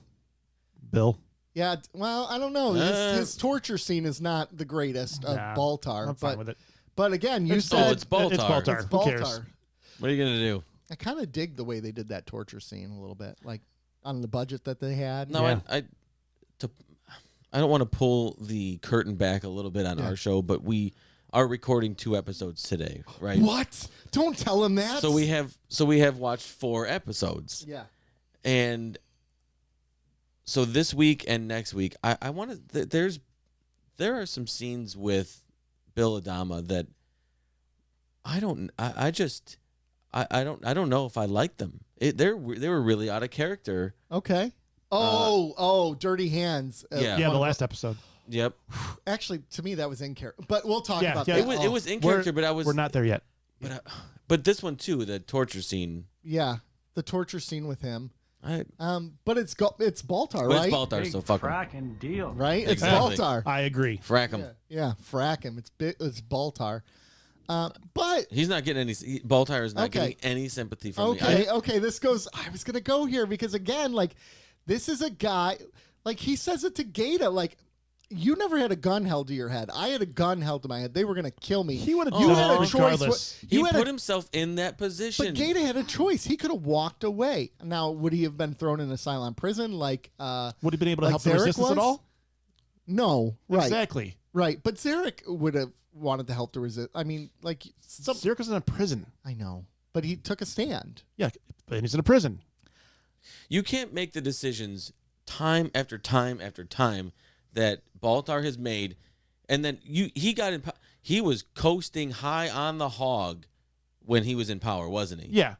Bill. yeah. Well, I don't know. His torture scene is not the greatest of Baltar. I'm fine with it. But again, you it's said Baltar. It's Baltar. It's Who Baltar. cares? What are you gonna do? I kind of dig the way they did that torture scene a little bit, like on the budget that they had. No, Yeah. I don't want to pull the curtain back a little bit on our show, but we are recording 2 episodes today, right? What? Don't tell him that. So we have watched 4 episodes. Yeah. And so this week and next week, I want to. There are some scenes with Bill Adama that I don't know if I like them. They were really out of character. Okay. Dirty Hands. Yeah. Yeah, the last episode. Yep. Actually, to me, that was in character. But we'll talk about yeah. that. It was in character, but We're not there yet. But this one too, the torture scene. Yeah, the torture scene with him. But But it's Baltar, right? it's Baltar, so fuck him. Cracking deal. Right? It's Exactly. Baltar. I agree. Frack him. Yeah, frack him. It's Baltar. But He's not getting any. Baltar is not Okay. getting any sympathy from me. okay. This goes. I was gonna go here because again, like, this is a guy. Like he says it to Gata. Like, you never had a gun held to your head. I had a gun held to my head. They were gonna kill me. He would have You done had it a choice. regardless. He You had put a, himself in that position. but Gata had a choice. He could have walked away. Now, would he have been thrown in a Cylon prison? Like, Would he been able to like help the Zarek resistance at was? all? No. Right. Exactly. Right. But Zarek would have wanted to help the resist. I mean, like, Zarek is in a prison. I know, but he took a stand. Yeah, but he's in a prison. You can't make the decisions time after time after time that Baltar has made, and then he was coasting high on the hog when he was in power, wasn't he? Yeah.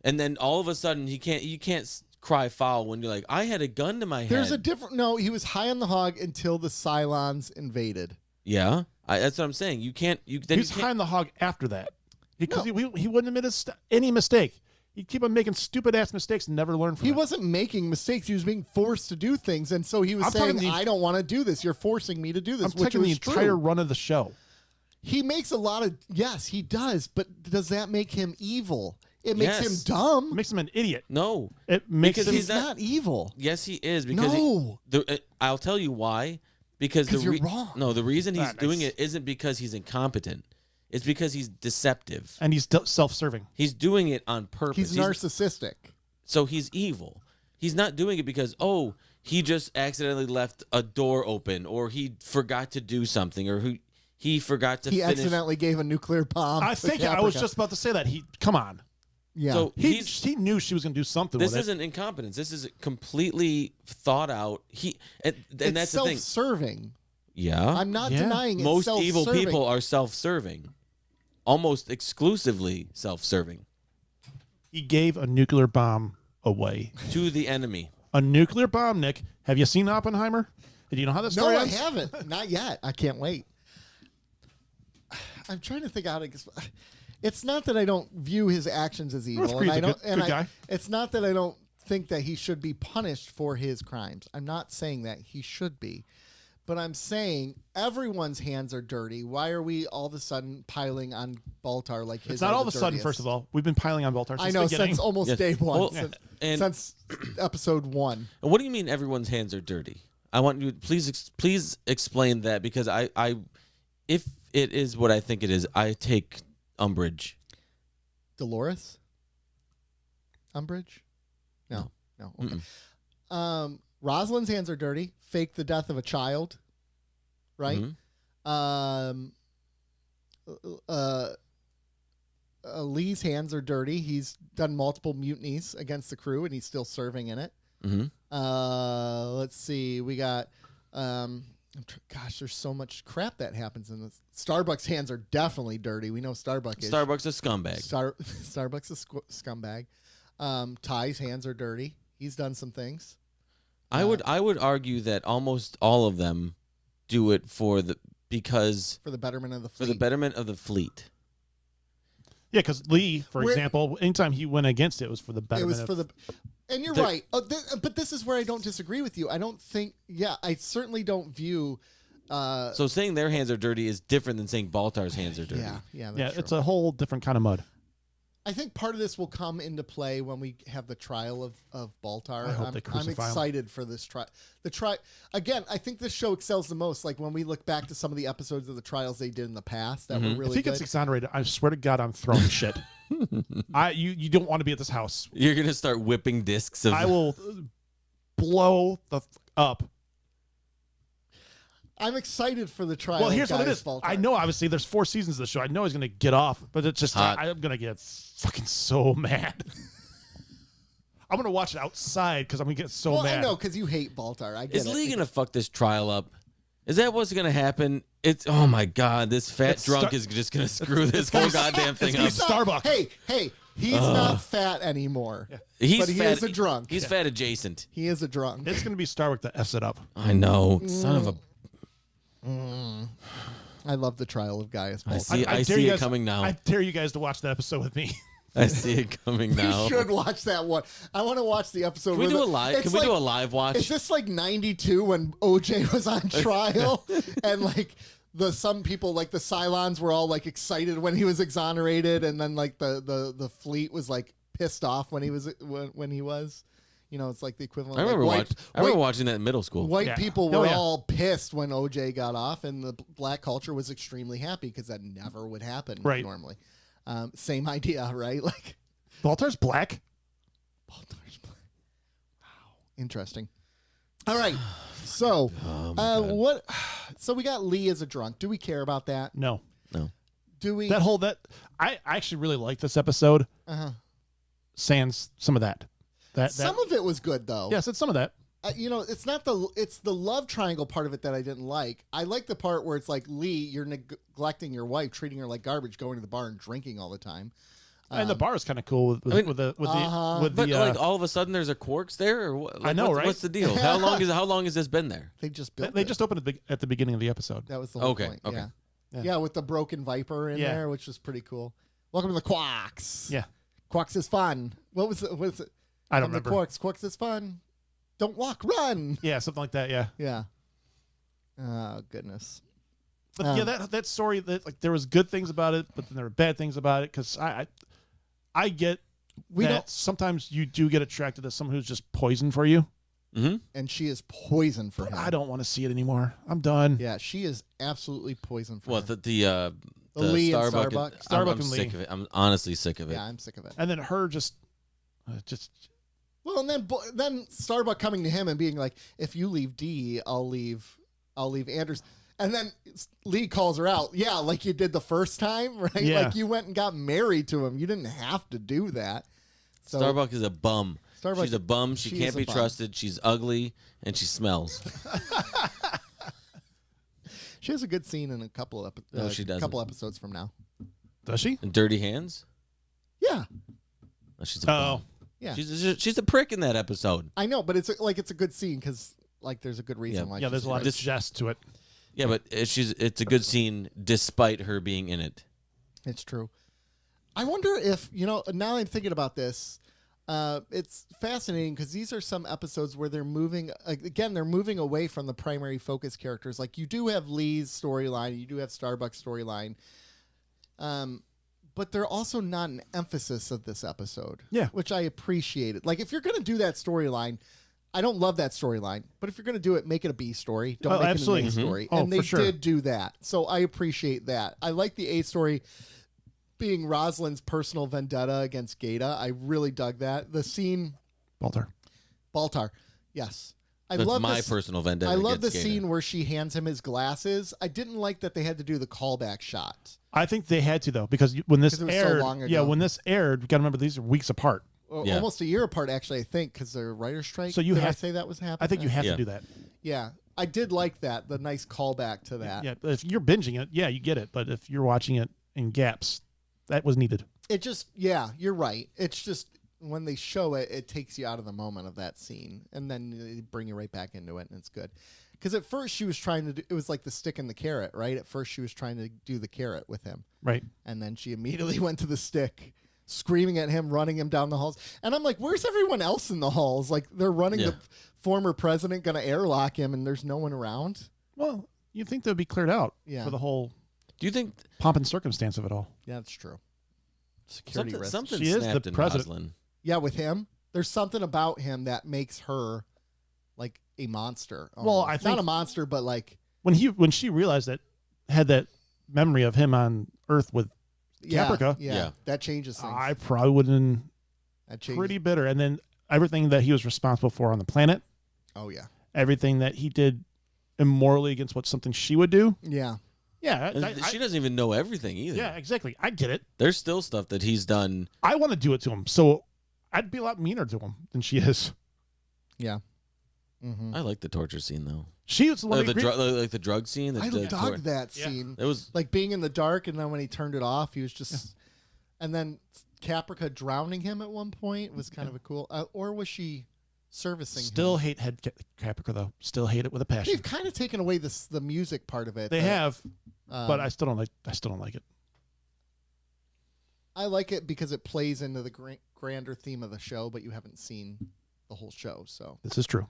And then all of a sudden you can't cry foul when you're like, I had a gun to my head. There's a different. No, he was high on the hog until the Cylons invaded. Yeah, that's what I'm saying. You can't. He's high on the hog after that. Because he wouldn't have made any mistake. He'd keep on making stupid-ass mistakes and never learn from He it. wasn't making mistakes. He was being forced to do things. And so he was I'm saying, talking I don't want to do this. You're forcing me to do this, I'm which taking the was entire true. run of the show. He makes a lot of, yes, he does. But does that make him evil? It makes Yes. him dumb. It makes him an idiot. No. It makes Because him... He's not evil. Yes, he is. Because No. I'll tell you why. Because 'Cause you're wrong. No, the reason he's Ah, doing nice. it isn't because he's incompetent. It's because he's deceptive. And he's self-serving. He's doing it on purpose. He's narcissistic. So he's evil. He's not doing it because, he just accidentally left a door open, or he forgot to do something, or he forgot to He finish. accidentally gave a nuclear bomb. I to think I was Caprica. just about to say that. Come on. Yeah. So He knew she was going to do something this with it. isn't incompetence. This is completely thought out. And it's that's the thing. self-serving. Yeah. I'm not Yeah. denying it's Most evil self-serving. people are self-serving. Almost exclusively self-serving. He gave a nuclear bomb away. To the enemy. A nuclear bomb, Nick. Have you seen Oppenheimer? Do you know how this story No, I ends? haven't. Not yet. I can't wait. I'm trying to think how to. It's not that I don't view his actions as evil, North Korea's and I don't. a good guy. It's not that I don't think that he should be punished for his crimes. I'm not saying that he should be, but I'm saying everyone's hands are dirty. Why are we all of a sudden piling on Baltar like his? It's not all of a sudden. dirtiest? First of all, we've been piling on Baltar. I Since know the beginning. since almost Yes. day one, Well, since episode 1. And what do you mean everyone's hands are dirty? I want you please explain that, because I if it is what I think it is, I take umbrage. Dolores, Umbridge, no. Okay. Rosalind's hands are dirty. Faked the death of a child, right? Lee's hands are dirty. He's done multiple mutinies against the crew, and he's still serving in it. Let's see. We got. Gosh, there's so much crap that happens in this. Starbucks' hands are definitely dirty. We know Starbucks is. Starbucks a scumbag. Starbucks is scumbag. Ty's hands are dirty. He's done some things. I would argue that almost all of them do it for the betterment of the fleet. for the betterment of the fleet. Yeah, because Lee, for example, anytime he went against it was for the betterment. And you're right. But this is where I don't disagree with you. I don't think. Yeah, I certainly don't view. So saying their hands are dirty is different than saying Baltar's hands are dirty. Yeah. Yeah, it's a whole different kind of mud. I think part of this will come into play when we have the trial of Baltar. I hope they crucify him. I'm excited for this trial. Again, I think this show excels the most. Like when we look back to some of the episodes of the trials they did in the past that were really If he good. gets exonerated, I swear to God, I'm throwing shit. You don't want to be at this house. You're gonna start whipping discs of. I will blow the up. I'm excited for the trial. Well, here's of what it Gaius is. Baltar. I know, obviously, there's 4 seasons of the show. I know he's going to get off, but it's just Hot. I'm going to get fucking so mad. I'm going to watch it outside because I'm going to get so mad. I know because you hate Baltar. I get Is it. Lee gonna fuck this trial up? Is that what's gonna happen? It's oh my god, this fat It's drunk Star- is just gonna screw this whole goddamn thing up. He's Starbucks. Hey, he's not fat anymore. He's but he fat, is a drunk. He's fat adjacent. He is a drunk. It's going to be Starbucks that F's it up. I know, son of a. I love the trial of Gaius Baltar. I dare see you it guys- coming now. I dare you guys to watch that episode with me. I see it coming now. You should watch that one. I want to watch the episode. Can we where do a the- live? it's Can we do like- a live watch? Is this like '92 when OJ was on trial and like some people like the Cylons were all like excited when he was exonerated, and then like the fleet was like pissed off when he was You know, it's like the equivalent. I remember, like I remember watching that in middle school. White Yeah. people Oh, were yeah. all pissed when OJ got off, and the black culture was extremely happy because that never would happen Right. normally. Same idea, right? Like Baltar's black. Baltar's black. Wow, interesting. All right, so what? So we got Lee as a drunk. Do we care about that? No. Do we? I actually really like this episode. Sans some of that. Some of it was good though. Yes, it's some of that. You know, it's the love triangle part of it that I didn't like. I like the part where it's like, Lee, you're neglecting your wife, treating her like garbage, going to the bar and drinking all the time. And the bar is kind of cool with the But like all of a sudden there's a Quarks there, or what? Like, I know, what's, right? What's the deal? How long has this been there? They just built they it. just opened at the beginning of the episode. That was the whole Okay, point. okay. Yeah, with the broken Viper in Yeah. there, which was pretty cool. Welcome to the Quarks. Yeah. Quarks is fun. What was it? I don't The remember. Quarks is fun. Don't walk, run. Yeah, something like that. Yeah. Yeah. Oh goodness. But yeah, that story, that like there was good things about it, but then there were bad things about it. Because I get that sometimes you do get attracted to someone who's just poison for you. Mm-hmm. And she is poison for But him. I don't want to see it anymore. I'm done. Yeah, she is absolutely poison for What him. the Lee and Starbuck? Starbuck. Starbuck I'm and sick Lee. of it. I'm honestly sick of it. Yeah, I'm sick of it. And then her just Well, and then Starbuck coming to him and being like, "If you leave D, I'll leave Anders." And then Lee calls her out. Yeah, like you did the first time, right? Yeah. Like you went and got married to him. You didn't have to do that. So, Starbuck is a bum. Starbuck- She's a bum. She she can't is a be bum. trusted. She's ugly and she smells. She has a good scene in a couple No, she doesn't. couple episodes from now. does she? And dirty hands. Yeah, Oh, she's a bum. Yeah. She's a prick in that episode. I know, but it's a good scene because like there's a good reason why. Yeah, there's a lot of jest to it. Yeah, but it's a good scene despite her being in it. It's true. I wonder if, now that I'm thinking about this, it's fascinating because these are some episodes where they're moving away from the primary focus characters. Like you do have Lee's storyline, you do have Starbuck's storyline, but they're also not an emphasis of this episode. Yeah. Which I appreciated. Like if you're going to do that storyline, I don't love that storyline, but if you're going to do it, make it a B story. Don't make absolutely. it a main story. Oh, and they for sure. did do that. So I appreciate that. I like the A story being Rosalind's personal vendetta against Gaeta. I really dug that. The scene... Baltar. Yes. That's my personal vendetta. I love the against Gaeta. scene where she hands him his glasses. I didn't like that they had to do the callback shot. I think they had to, though, because when this Because it was so aired... long ago. Yeah, when this aired, you got to remember these are weeks apart. Yeah. Almost a year apart, actually, I think, because the writer's strike. So you Did I have- say that was happening? I think you have Yeah. to do that. Yeah. I did like that, the nice callback to that. Yeah, if you're binging it, yeah, you get it. But if you're watching it in gaps, that was needed. It just, yeah, you're right. It's just when they show it, it takes you out of the moment of that scene, and then they bring you right back into it, and it's good. Because at first she was trying to do, it was like the stick and the carrot, right? At first she was trying to do the carrot with him, Right. and then she immediately went to the stick, screaming at him, running him down the halls. And I'm like, where's everyone else in the halls? Like they're running the former president, going to airlock him, and there's no one around. Well, you think that would be cleared out for the whole Do you think pomp and circumstance of it all? Yeah, that's true. Security risk. something She is snapped the in president. Rosalind? Yeah, with him, there's something about him that makes her like a monster. Well, almost. I think- not a monster, but like When she realized that, had that memory of him on Earth with Caprica, Yeah, that changes things. I probably would have been That changes. pretty bitter. And then everything that he was responsible for on the planet, Oh yeah, everything that he did immorally against what something she would do. yeah. Yeah, She doesn't even know everything either. yeah, exactly. I get it. There's still stuff that he's done. I want to do it to him, so I'd be a lot meaner to him than she is. Yeah. Mm-hmm. I like the torture scene though. She was the one. The like the drug scene. I the dug that Yeah. scene. It was Like being in the dark, and then when he turned it off, he was just. And then Caprica drowning him at one point was kind of a cool. Or was she servicing? Still him? hate head Caprica though. Still hate it with a passion. They've kind of taken away the music part of it. They have, but um, I still don't like. I still don't like it. I like it because it plays into the grander theme of the show, but you haven't seen the whole show, so This is true.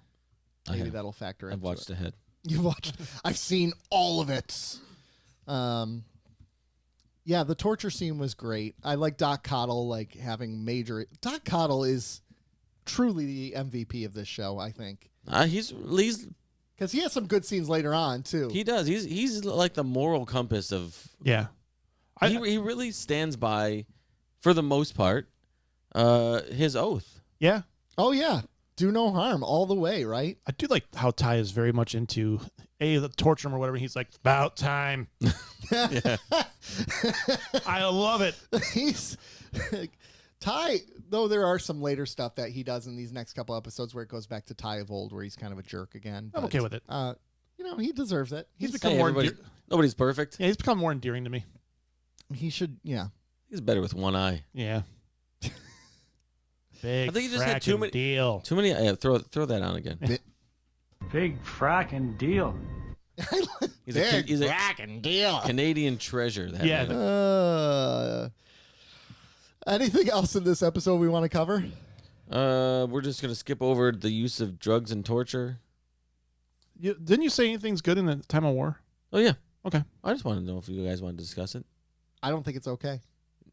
maybe that'll factor in. I've watched ahead. You watched. I've seen all of it. Yeah, the torture scene was great. I like Doc Cottle like having major. Doc Cottle is truly the MVP of this show, I think, He's because he has some good scenes later on too. he does. He's like the moral compass of. Yeah. He really stands by, for the most part, his oath. Yeah. Oh yeah, do no harm all the way, right? I do like how Ty is very much into the torture him or whatever. He's like, about time. Yeah. I love it. He's Ty, though there are some later stuff that he does in these next couple episodes where it goes back to Ty of old, where he's kind of a jerk again. I'm okay with it. He deserves it. He's He's become Hey, more everybody- Nobody's perfect. Yeah, he's become more endearing to me. he should, yeah. He's better with one eye. Yeah. Big I think he just had too fracking many- deal. Too many. Yeah, throw that on again. Big fracking deal. He's a Fracking deal. Canadian treasure. That Yeah. man. Anything else in this episode we want to cover? We're just gonna skip over the use of drugs and torture. Didn't you say anything's good in the time of war? Oh yeah. Okay. I just wanted to know if you guys wanted to discuss it. I don't think it's okay.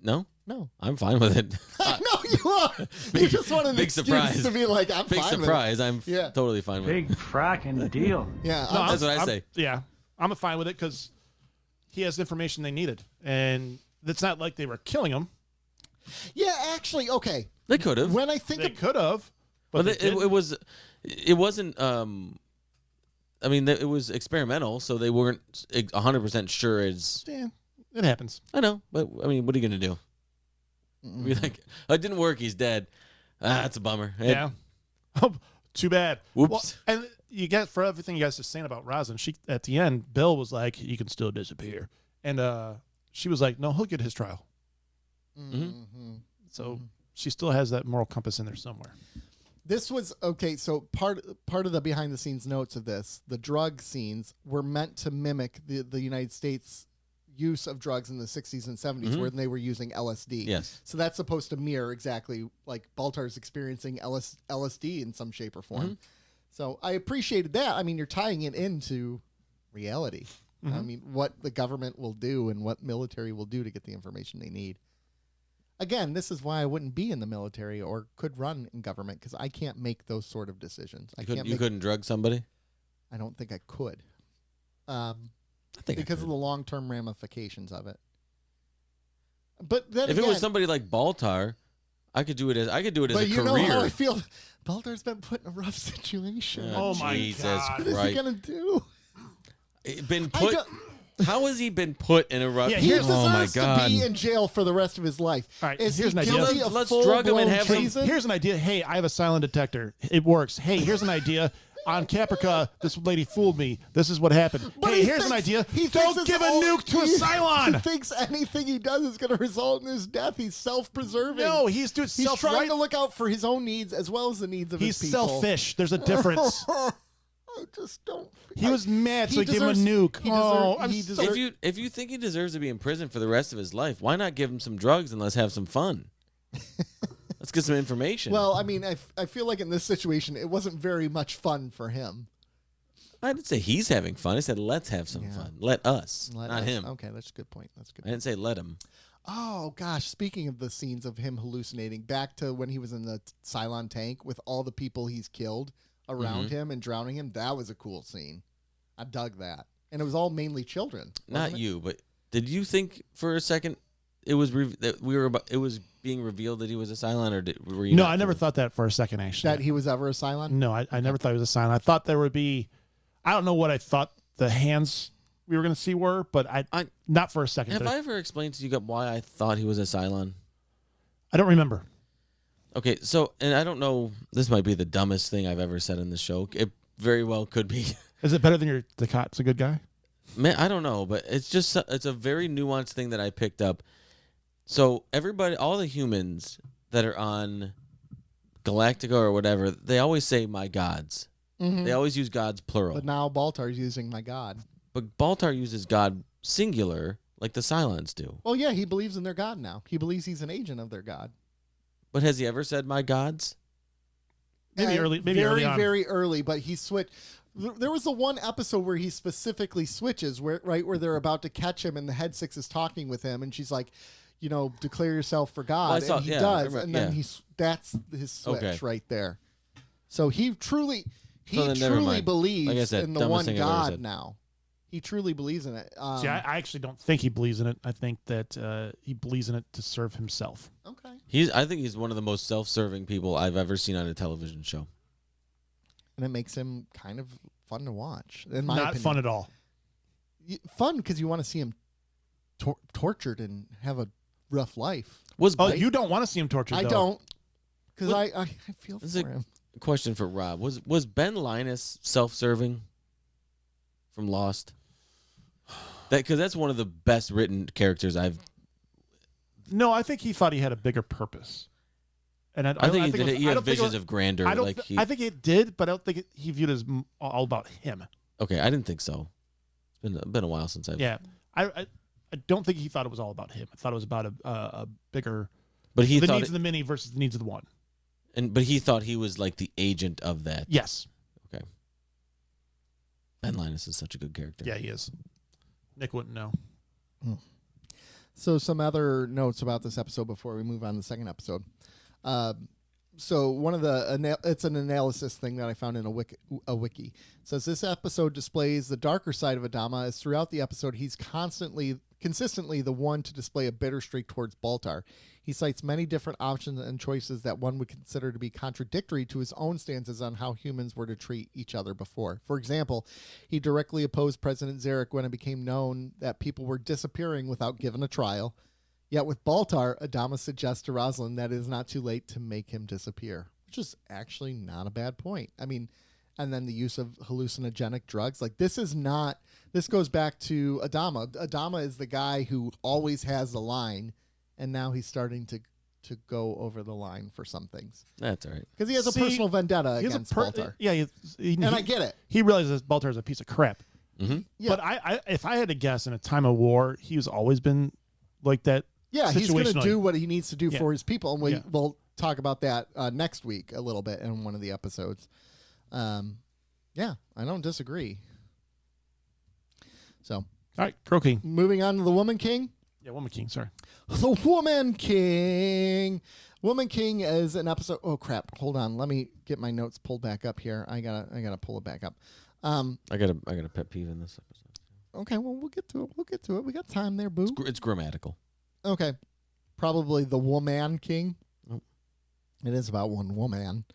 No, No. I'm fine with it. I know you are. You just want an big excuse surprise. to be like, I'm Big fine surprise. I'm Yeah. totally fine with it. Big fracking deal. with it. Yeah. No, That's what I I'm- say. Yeah. I'm fine with it because he has the information they needed. And it's not like they were killing him. yeah, actually, okay. They could have. When I think They could have. But But they it wasn't. I mean, it was experimental, so they weren't 100% sure. yeah, it happens. I know, but I mean, what are you gonna do? Be like, oh, it didn't work. He's dead. That's a bummer. Yeah. Oh, too bad. Whoops. Well, and you get for everything you guys are saying about Rosin, she at the end, Bill was like, "You can still disappear," and she was like, "No, he'll get his trial." Mm-hmm. So she still has that moral compass in there somewhere. This was okay. So part of the behind the scenes notes of this, the drug scenes were meant to mimic the United States use of drugs in the 60s and 70s, where they were using LSD. Yes. So that's supposed to mirror exactly like Baltar's experiencing LSD in some shape or form. So I appreciated that. I mean, you're tying it into reality. I mean, what the government will do and what military will do to get the information they need. Again, this is why I wouldn't be in the military or could run in government, because I can't make those sort of decisions. You couldn't drug somebody? I don't think I could. I think because of the long-term ramifications of it. But then if again, it was somebody like Baltar, I could do it as a but you career. know how I feel. Baltar's been put in a rough situation. Oh my Jesus God. What is he gonna do? Been put. How has he been put in a rough? Yeah, He here's- deserves oh my God! to be in jail for the rest of his life. All right, Is here's he an idea. guilty of Let's drug him and full-blown have some- treason? Here's an idea. Hey, I have a silent detector. It works. Hey, here's an idea. On Caprica, this lady fooled me. This is what happened. But Hey, he here's an thinks- idea. he thinks Don't it's give a all- nuke to a He Cylon. thinks anything he does is going to result in his death. He's self-preserving. No, he's doing He's trying self-right. to look out for his own needs as well as the needs of He's his people. selfish. There's a difference. I just don't. He was mad, so he gave him a deserves- nuke. he Oh, deserve- I'm he so- deserve- If you think he deserves to be in prison for the rest of his life, why not give him some drugs and let's have some fun? Let's get some information. Well, I mean, I feel like in this situation, it wasn't very much fun for him. I didn't say he's having fun. I said let's have some fun. Let us, Let not us- him. Okay, that's a good point. That's a good. I didn't say let him. Oh gosh, speaking of the scenes of him hallucinating, back to when he was in the Cylon tank with all the people he's killed around him and drowning him, that was a cool scene. I dug that. And it was all mainly children. Not wasn't it? you, but did you think for a second it was it was being revealed that he was a Cylon, or were you? No, not I never convinced? thought that for a second, actually. That he was ever a Cylon? No, I never thought he was a Cylon. I thought there would be, I don't know what I thought the hands we were going to see were, but I not for a second. Have did I ever explained to you why I thought he was a Cylon? I don't remember. Okay, so, and I don't know, this might be the dumbest thing I've ever said in this show. It very well could be. Is it better than your Ducat's a good guy? Man, I don't know, but it's a very nuanced thing that I picked up. So everybody, all the humans that are on Galactica or whatever, they always say my gods. They always use gods plural. But now Baltar's using my god. But Baltar uses God singular, like the Cylons do. Well, yeah, he believes in their god now. He believes he's an agent of their god. But has he ever said my gods? Maybe early on. Very early, but he switched. There was the one episode where he specifically switches, where they're about to catch him, and the head six is talking with him, and she's like, you know, declare yourself for God, Well, and he I does, remember- and then that's his switch right there. So he truly mind. believes Like I said, in the dumbest one thing I've ever God said. now. He truly believes in it. See, I actually don't think he believes in it. I think that he believes in it to serve himself. Okay. I think he's one of the most self-serving people I've ever seen on a television show. And it makes him kind of fun to watch. In my Not opinion. fun at all. Fun because you want to see him tortured and have a rough life. Oh, you don't want to see him tortured, I though. don't, because I feel This is for him. a question for Rob. Was Ben Linus self-serving from Lost? Because that's one of the best written characters I've. No, I think he thought he had a bigger purpose. And I think he did. He I had don't think it visions was- of grandeur. I think it did, but I don't think he viewed it as all about him. Okay, I didn't think so. It's been a while since I've. Yeah, I don't think he thought it was all about him. I thought it was about a bigger. But he the thought needs of the many versus the needs of the one. but he thought he was like the agent of that. Yes. Okay. Ben Linus is such a good character. Yeah, he is. Nick wouldn't know. So some other notes about this episode before we move on to the second episode. So one of it's an analysis thing that I found in a wiki. It says this episode displays the darker side of Adama, as throughout the episode he's consistently the one to display a bitter streak towards Baltar. He cites many different options and choices that one would consider to be contradictory to his own stances on how humans were to treat each other before. For example, he directly opposed President Zarek when it became known that people were disappearing without giving a trial. Yet with Baltar, Adama suggests to Rosalind that it is not too late to make him disappear, which is actually not a bad point. I mean, and then the use of hallucinogenic drugs. Like, this goes back to Adama. Adama is the guy who always has the line, and now he's starting to go over the line for some things. That's all right. Because he has a personal vendetta against Baltar. Yeah, And I get it. He realizes Baltar is a piece of crap. Mm-hmm. Yeah. But I if I had to guess, in a time of war, he's always been like that. Yeah, he's going to do what he needs to do Yeah. for his people. And Yeah. we'll talk about that next week a little bit in one of the episodes. Yeah, I don't disagree. So, All right, Crow King. moving on to the Woman King. Yeah, Woman King. Sorry. The Woman King. Woman King is an episode. Oh crap! Hold on. Let me get my notes pulled back up here. I gotta pull it back up. I got a pet peeve in this episode. Okay. Well, we'll get to it. We got time there, boo. It's grammatical. Okay. Probably the Woman King. Nope. It is about one woman.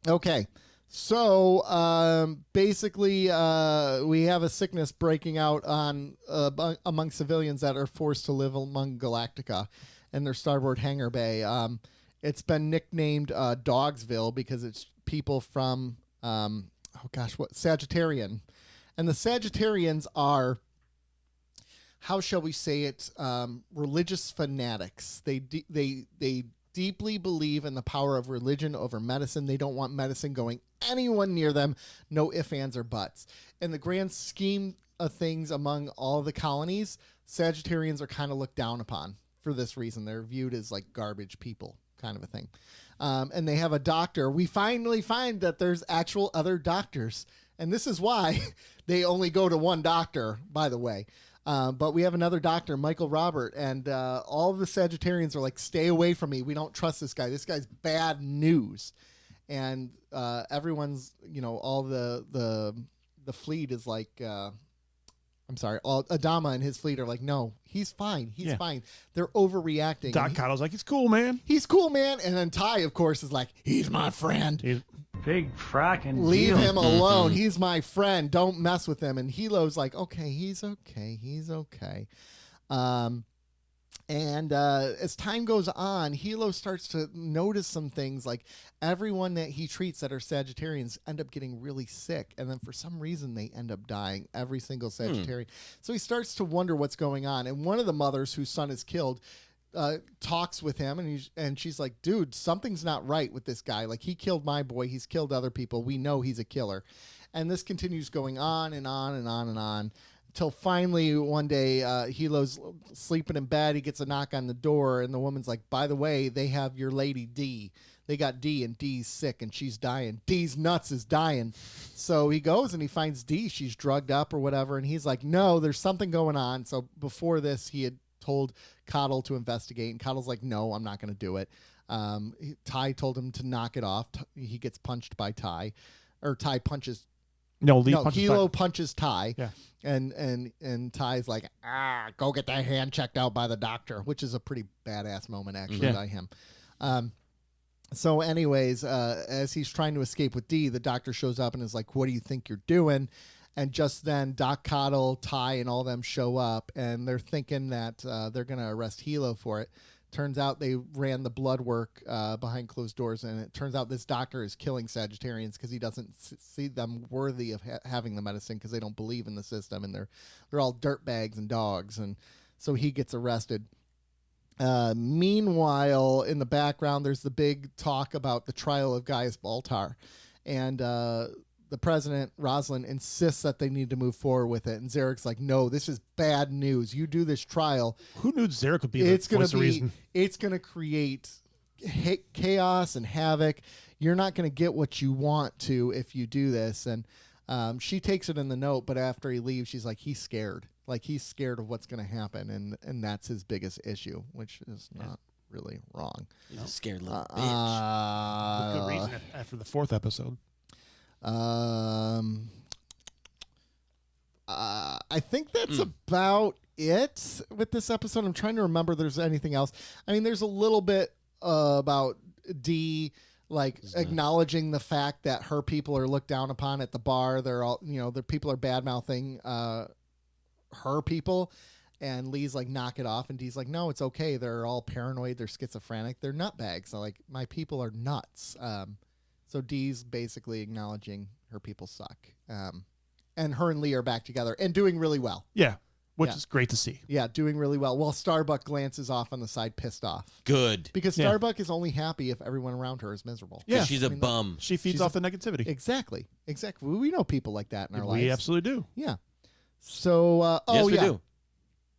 Okay. So basically, we have a sickness breaking out on among civilians that are forced to live among Galactica in their starboard hangar bay. It's been nicknamed Dogsville because it's people from Sagittarian, and the Sagittarians are, how shall we say it, religious fanatics. They deeply believe in the power of religion over medicine. They don't want medicine going anyone near them. No ifs, ands, or buts. In the grand scheme of things among all the colonies, Sagittarians are kind of looked down upon for this reason. They're viewed as like garbage people, kind of a thing. And they have a doctor. We finally find that there's actual other doctors. And this is why they only go to one doctor, by the way. But we have another doctor, Michael Robert, and all of the Sagittarians are like, stay away from me. We don't trust this guy. This guy's bad news. And everyone's, all the fleet is like, all Adama and his fleet are like, no, he's fine. He's fine. They're overreacting. Doc Cottle's like, he's cool, man. He's cool, man. And then Ty, of course, is like, he's my friend. Big fracking Leave deal. him alone. He's my friend. Don't mess with him. And Hilo's like, okay, he's okay. He's okay. And as time goes on, Hilo starts to notice some things, like everyone that he treats that are Sagittarians end up getting really sick. And then for some reason, they end up dying, every single Sagittarian. So he starts to wonder what's going on. And one of the mothers whose son is killed talks with him, and she's like, dude, something's not right with this guy. Like, he killed my boy. He's killed other people. We know he's a killer. And this continues going on and on and on and on until finally one day Hilo's sleeping in bed. He gets a knock on the door, and the woman's like, by the way, they have your lady D. They got D, and D's sick, and she's dying. D's nuts is dying. So he goes and he finds D. She's drugged up or whatever, and he's like, no, there's something going on. So before this, he had told Cottle to investigate, and Cottle's like, no, I'm not going to do it. Ty told him to knock it off. He gets punched by Ty, or Ty punches. Hilo punches Ty. Yeah. And Ty's like, go get that hand checked out by the doctor, which is a pretty badass moment actually by him. So anyways, as he's trying to escape with D, the doctor shows up and is like, what do you think you're doing? And just then, Doc Cottle, Ty, and all them show up, and they're thinking that they're going to arrest Hilo for it. Turns out they ran the blood work behind closed doors, and it turns out this doctor is killing Sagittarians because he doesn't see them worthy of having the medicine because they don't believe in the system, and they're all dirtbags and dogs, and so he gets arrested. Meanwhile, in the background, there's the big talk about the trial of Gaius Baltar, and the president, Roslin, insists that they need to move forward with it. And Zarek's like, no, this is bad news. You do this trial. Who knew Zarek would be the voice of reason? It's going to create chaos and havoc. You're not going to get what you want to if you do this. And she takes it in the note, but after he leaves, she's like, he's scared. Like, he's scared of what's going to happen. And that's his biggest issue, which is not really wrong. He's a scared little bitch. With good reason after the 4th episode. I think that's about it with this episode. I'm trying to remember if there's anything else. I mean, there's a little bit about D, like acknowledging the fact that her people are looked down upon at the bar. They're all, their people are bad mouthing her people. And Lee's like, knock it off. And D's like, no, it's okay. They're all paranoid. They're schizophrenic. They're nutbags. So, like, my people are nuts. So Dee's basically acknowledging her people suck. And her and Lee are back together and doing really well. Yeah. which is great to see. Yeah, doing really well. While Starbuck glances off on the side, pissed off. Good. Because Yeah. Starbuck is only happy if everyone around her is miserable. Yeah. She's a bum. She feeds off the negativity. Exactly. We know people like that in our lives. We absolutely do. Yeah. So, Yes, we do.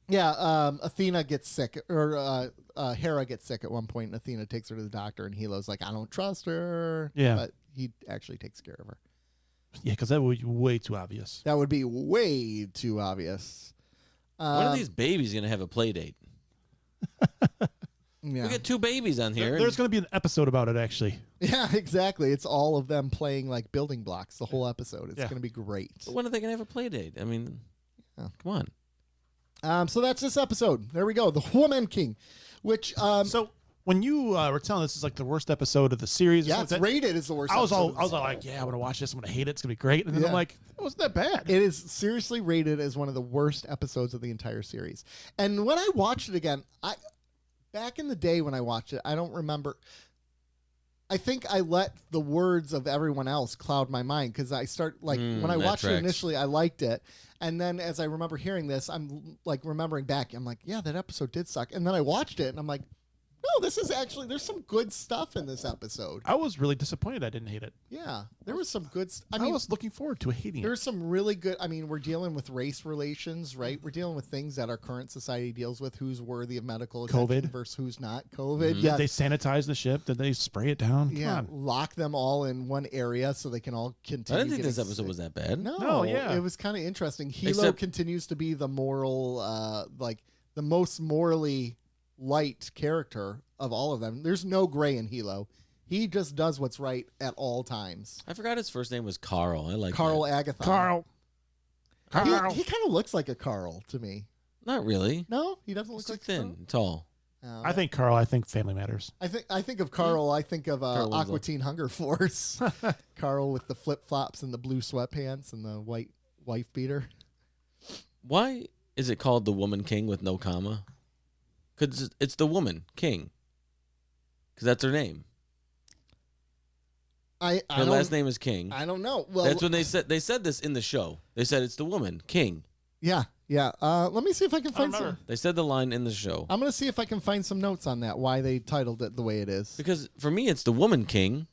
Yeah, Athena gets sick, or Hera gets sick at one point, and Athena takes her to the doctor, and Hilo's like, I don't trust her. Yeah. But he actually takes care of her. Yeah, because that would be way too obvious. That would be way too obvious. When are these babies going to have a play date? Yeah. We got 2 babies on here. There's going to be an episode about it, actually. Yeah, exactly. It's all of them playing like building blocks the whole episode. It's Yeah. going to be great. But when are they going to have a play date? I mean, Yeah. come on. So that's this episode. There we go. The Woman King, which So when you were telling this is like the worst episode of the series, or yeah, it's something like rated as the worst. that, I was episode all like, yeah, I'm going to watch this. I'm going to hate it. It's going to be great. And then Yeah. I'm like, it wasn't that bad. It is seriously rated as one of the worst episodes of the entire series. And when I watched it again, back in the day when I watched it, I don't remember. I think I let the words of everyone else cloud my mind because I start like when I that watched it tracks. initially, I liked it, and then as I remember hearing this, I'm like remembering back. I'm like, yeah, that episode did suck, and then I watched it, and I'm like, no, this is actually there's some good stuff in this episode. I was really disappointed I didn't hate it. Yeah, there was some good. I was looking forward to hating it. There's some really good. I mean, we're dealing with race relations, right? We're dealing with things that our current society deals with. Who's worthy of medical attention COVID. versus who's not. COVID. Mhm. Yeah. Did they sanitize the ship? Did they spray it down? Come Yeah, on. lock them all in one area so they can all continue. I didn't think this getting episode sick. was that bad. No, yeah. it was kind of interesting. Hilo Except- continues to be the moral, like the most morally light character of all of them. There's no gray in Hilo. He just does what's right at all times. I forgot his first name was Carl. I like Carl that. Agathon. Carl. He kind of looks like a Carl to me. Not really. No, he doesn't look He's too like thin, tall. Carl. I think Carl. I think Family Matters. I think of Carl. I think of Carl Aqua Winslow. Teen Hunger Force. Carl with the flip flops and the blue sweatpants and the white wife beater. Why is it called the Woman King with no comma? Because it's the Woman King. Because that's her name. I Her don't, last name is King. I don't know. Well, That's when they said this in the show. They said it's the Woman King. yeah. Let me see if I can find remember. some. They said the line in the show. I'm gonna see if I can find some notes on that. Why they titled it the way it is. Because for me, it's the Woman King,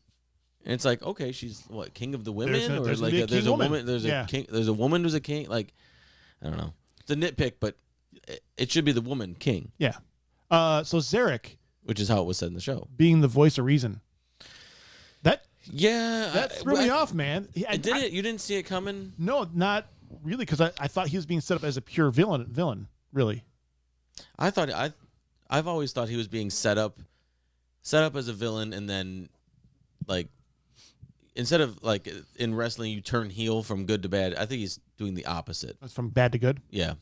and it's like, okay, she's what, king of the women, There's or gonna like be a there's king a woman. woman, there's Yeah. a king, there's a woman who's a king. Like, I don't know. It's a nitpick, but it should be the Woman King, Yeah. So Zarek which is how it was said in the show. being the voice of reason. Yeah, That threw me off, man. I did it. You didn't see it coming. No, not really, because I thought he was being set up as a pure villain. Really. I've always thought he was being set up as a villain, and then like instead of like in wrestling you turn heel from good to bad. I think he's doing the opposite. It's from bad to good. Yeah,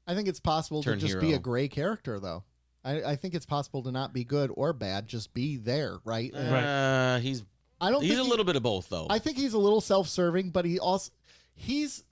I think it's possible Turn to just be hero. a gray character, though. I think it's possible to not be good or bad, just be there, right? And he's I don't. he's think a little bit of both though. I think he's a little self-serving, but he's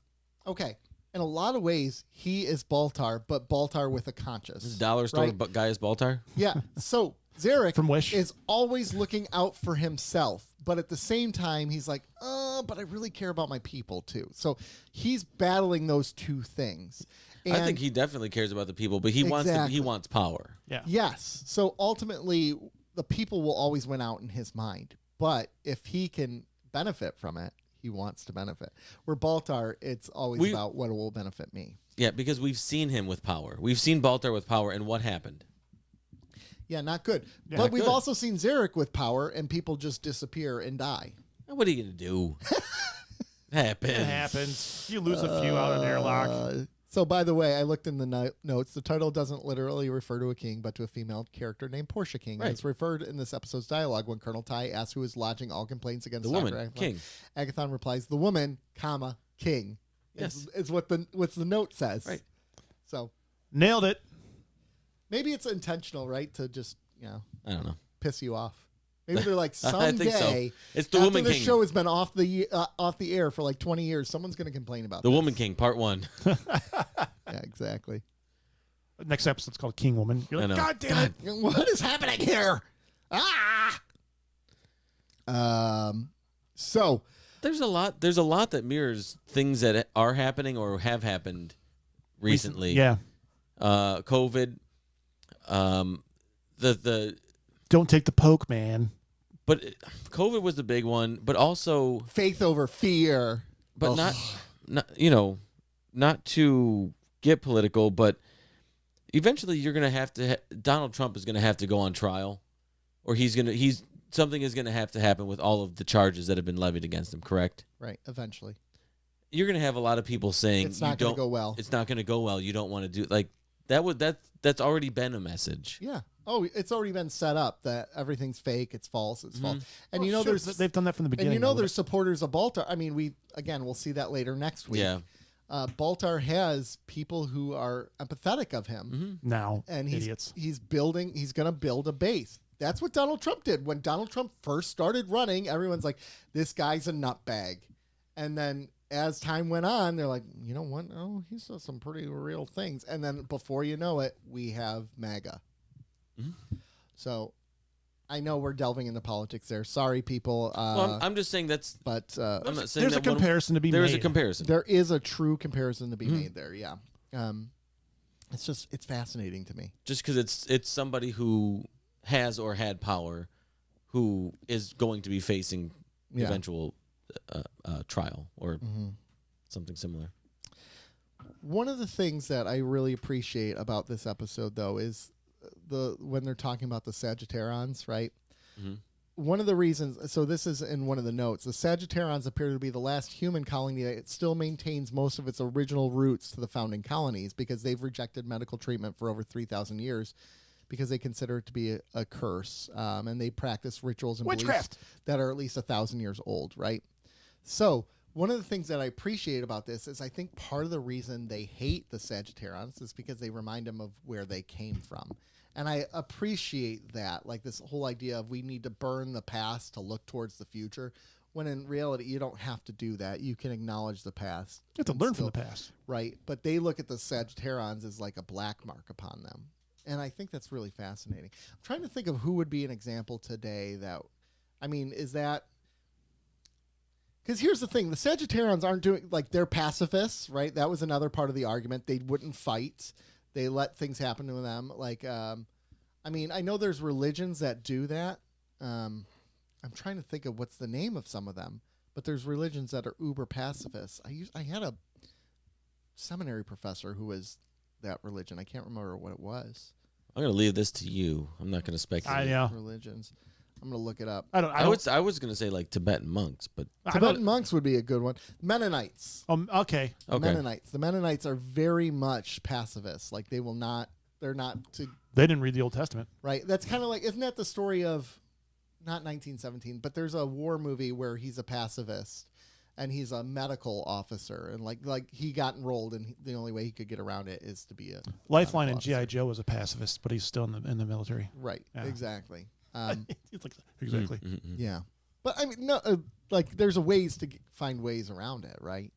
okay. In a lot of ways, he is Baltar, but Baltar with a conscience. This dollar store right? guy is Baltar. Yeah. So Zarek From Wish. is always looking out for himself, but at the same time, he's like, but I really care about my people too. So he's battling those two things. I And think he definitely cares about the people, but he Exactly. wants power. Yeah. yes. So ultimately, the people will always win out in his mind. But if he can benefit from it, he wants to benefit. Where Baltar, it's always about what will benefit me. Yeah, because we've seen him with power. We've seen Baltar with power, and what happened? Yeah, not good. Yeah, but not we've good. also seen Zarek with power, and people just disappear and die. What are you gonna do? Happens. It happens. You lose a few out in airlock. So, by the way, I looked in the notes. The title doesn't literally refer to a king, but to a female character named Portia King. Right. It's referred in this episode's dialogue when Colonel Ty asks who is lodging all complaints against The Dr. woman, Agathon. King. Agathon replies, "The woman, comma king." Yes. is what the note says. Right. So Nailed it. maybe it's intentional, right? To just I don't know. piss you off. Maybe they're like I someday. think so. It's the after Woman this King. show has been off the air for like 20 years, someone's going to complain about The this. Woman King, Part 1. Yeah, exactly. Next episode's called King Woman. You're I like, know. God damn it. What is happening here? So There's a lot that mirrors things that are happening or have happened recently. Yeah. COVID. The Don't take the poke, man. but COVID was the big one, but also Faith over fear. but Ugh. not not to get political, but eventually you're gonna have to. Donald Trump is gonna have to go on trial, or something is gonna have to happen with all of the charges that have been levied against him. Correct? Right. Eventually, You're gonna have a lot of people saying it's not going to go well. It's not gonna go well. You don't want to do like that's already been a message. Yeah. Oh, it's already been set up that everything's fake, it's false, it's false. And Well, sure, they've done that from the beginning. And there's supporters of Baltar. I mean, we'll see that later next week. Yeah. Baltar has people who are empathetic of him. now, And idiots. he's going to build a base. That's what Donald Trump did. When Donald Trump first started running, everyone's like, this guy's a nutbag. And then as time went on, they're like, you know what? Oh, he says some pretty real things. And then before you know it, we have MAGA. So I know we're delving into politics there. Sorry, people. Well, I'm just saying that's. But I'm not saying There's a that comparison to be made. There is a comparison. there is a true comparison to be made there. Yeah. It's fascinating to me. Just because it's somebody who has or had power, who is going to be facing Yeah. eventual trial or something similar. One of the things that I really appreciate about this episode, though, is when they're talking about the Sagittarians, right? One of the reasons, so this is in one of the notes, the Sagittarians appear to be the last human colony that still maintains most of its original roots to the founding colonies because they've rejected medical treatment for over 3,000 years because they consider it to be a curse, and they practice rituals and Witchcraft beliefs that are at least 1,000 years old, right? So one of the things that I appreciate about this is I think part of the reason they hate the Sagittarians is because they remind them of where they came from. And I appreciate that, like this whole idea of we need to burn the past to look towards the future, when in reality, you don't have to do that. You can acknowledge the past. You have to and learn from the past. Right. But they look at the Sagittarians as like a black mark upon them. And I think that's really fascinating. I'm trying to think of who would be an example today that, I mean, is that, because here's the thing, the Sagittarians aren't doing, like, they're pacifists, right? That was another part of the argument. They wouldn't fight. They let things happen to them. Like, I mean, I know there's religions that do that. I'm trying to think of what's the name of some of them, but there's religions that are uber pacifists. I had a seminary professor who was that religion. I can't remember what it was. I'm going to leave this to you. I'm not going to speculate. I know. Religions. I'm going to look it up. I was going to say like Tibetan monks, but Tibetan monks would be a good one. Mennonites. Okay. Mennonites. The Mennonites are very much pacifists. Like they will not. They're not to. They didn't read the Old Testament. Right. That's kind of like. Isn't that the story of, not 1917, but there's a war movie where he's a pacifist, and he's a medical officer, and like he got enrolled, and the only way he could get around it is to be a Lifeline and officer. G.I. Joe was a pacifist, but he's still in the military. Right. Yeah. Exactly. It's like, exactly. Yeah. But I mean, no, like there's ways to find ways around it, right?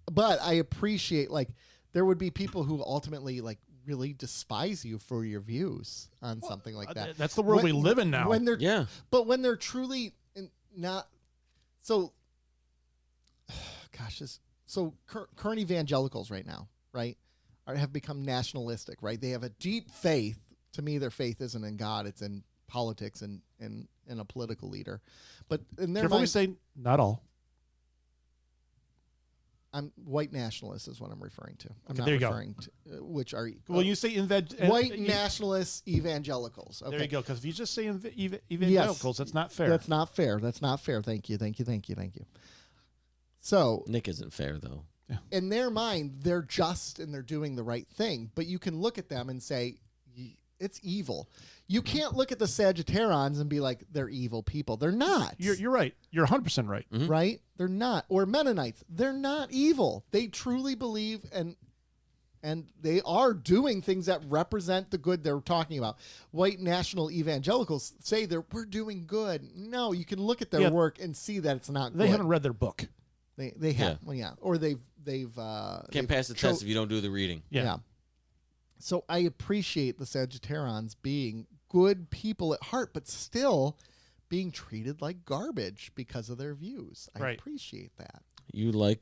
But I appreciate, like, there would be people who ultimately like really despise you for your views on something like that. That's the world we live in now. When they're yeah. but when they're truly not so. Gosh, so current evangelicals right now, right, have become nationalistic, right? They have a deep faith. To me, their faith isn't in God; it's in politics and in a political leader. But in their Careful, we mind, say not all. I'm white nationalists is what I'm referring to. I'm Okay, not there you go. referring to which are Well, you say white nationalist evangelicals. Okay. There you go. Because if you just say evangelicals, that's not fair. That's not fair. That's not fair. Thank you. So Nick isn't fair though. in their mind, they're just and they're doing the right thing. But you can look at them and say, it's evil. You can't look at the Sagittarians and be like, they're evil people. They're not. You're right. You're 100% right. Right? They're not. Or Mennonites. They're not evil. They truly believe and they are doing things that represent the good they're talking about. White national evangelicals say we're doing good. No, you can look at their work and see that it's not good. They haven't read their book. They have. Yeah. Well, yeah. Or they've Can't pass the test if you don't do the reading. Yeah. So I appreciate the Sagittarians being good people at heart, but still being treated like garbage because of their views. I Right. appreciate that. You like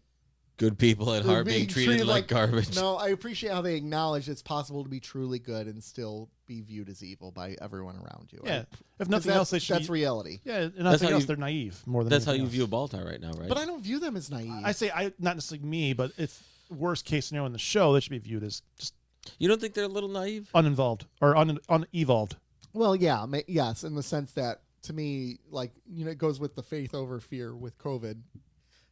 good people at They're heart being treated like garbage. No, I appreciate how they acknowledge it's possible to be truly good and still be viewed as evil by everyone around you. Yeah. If 'Cause nothing else, they should that's be, reality. Yeah, and That's nothing how else, you- they're naive more than That's how anything you else. view Baltar right now, right? But I don't view them as naive. I say, not necessarily me, but it's worst case scenario in the show. They should be viewed as just You don't think they're a little naive? uninvolved or unevolved. Well, yeah, yes, in the sense that to me, like, it goes with the faith over fear with COVID.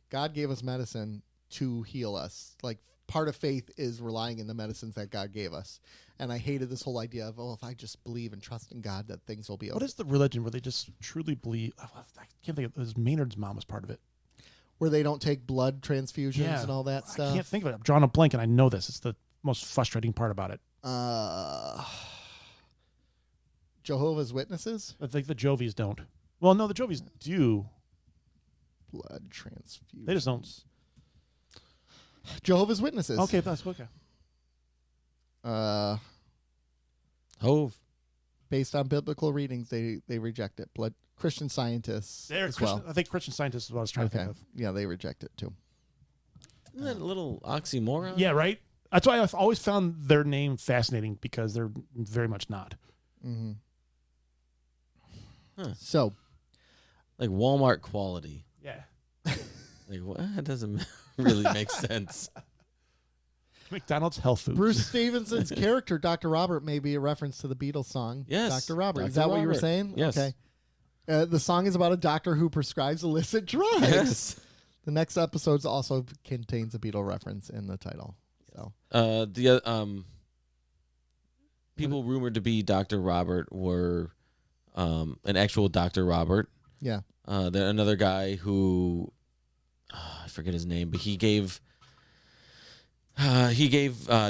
God gave us medicine to heal us. Like, part of faith is relying in the medicines that God gave us. And I hated this whole idea of, if I just believe and trust in God, that things will be okay. What is the religion where they just truly believe? I can't think of. Maynard's mom was part of it. Where they don't take blood transfusions and all that stuff. I can't think of it. I'm drawing a blank, and I know this. It's the most frustrating part about it. Jehovah's Witnesses? I think the Jovies don't. Well, no, the Jovies do. Blood transfusion. They just don't. Jehovah's Witnesses. Okay, that's okay. Hove. Based on biblical readings, they reject it. Christian Scientists as well. I think Christian Scientists is what I was trying to think of. Yeah, they reject it too. Isn't that a little oxymoron? Yeah, right? That's why I've always found their name fascinating, because they're very much not. Mm-hmm. Huh. So, Like Walmart quality. Yeah. Like, what? That doesn't really make sense. McDonald's health food. Bruce Stevenson's character, Dr. Robert, may be a reference to the Beatles song. Yes, Dr. Robert. Is Dr. that what you were Robert. saying? Yes. Okay. The song is about a doctor who prescribes illicit drugs. Yes. The next episode also contains a Beatle reference in the title. So, People rumored to be Dr. Robert were an actual Dr. Robert. yeah. There another guy who I forget his name, but he gave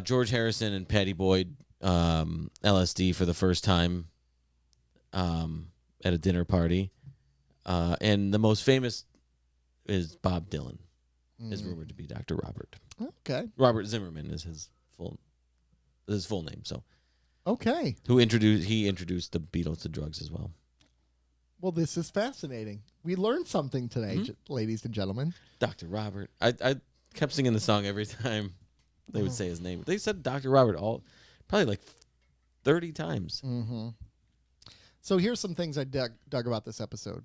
George Harrison and Patty Boyd LSD for the first time at a dinner party, and the most famous is Bob Dylan. Is rumored to be Dr. Robert. Okay. Robert Zimmerman is his full name. So Okay. he introduced the Beatles to drugs as well. Well, this is fascinating. We learned something today, ladies and gentlemen. Dr. Robert. I kept singing the song every time they would say his name. They said Dr. Robert probably like 30 times. Mm-hmm. So here's some things I dug about this episode.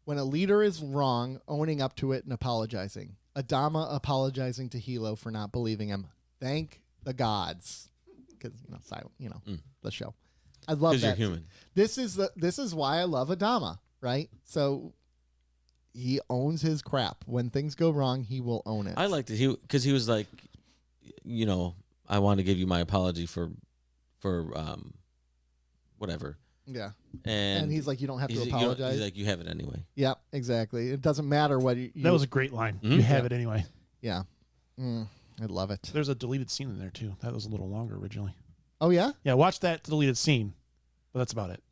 When a leader is wrong, owning up to it and apologizing. Adama apologizing to Hilo for not believing him. Thank the gods, because the show. I love that. Because you're human. This is why I love Adama, right? So he owns his crap. When things go wrong, he will own it. I liked it because he was like, I want to give you my apology for whatever. Yeah. And he's like, you don't have to apologize. He's like, you have it anyway. Yeah, exactly. It doesn't matter what you. That was a great line. You have it anyway. Yeah. I love it. There's a deleted scene in there too. That was a little longer originally. Oh yeah. Yeah, watch that deleted scene. But that's about it.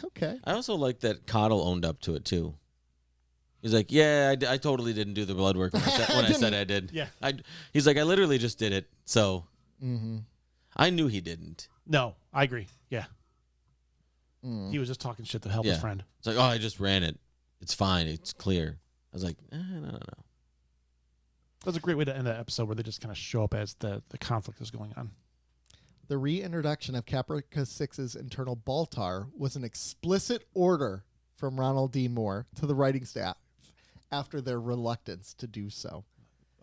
Okay. I also like that Coddle owned up to it too. He's like, yeah, I totally didn't do the blood work when I said I did. Yeah. He's like, I literally just did it. So Mm-hmm. I knew he didn't. No, I agree. Yeah. He was just talking shit to help his Yeah. friend. It's like, oh, I just ran it. It's fine. It's clear. I was like, no. That was a great way to end that episode, where they just kind of show up as the conflict is going on. The reintroduction of Caprica 6's internal Baltar was an explicit order from Ronald D. Moore to the writing staff after their reluctance to do so.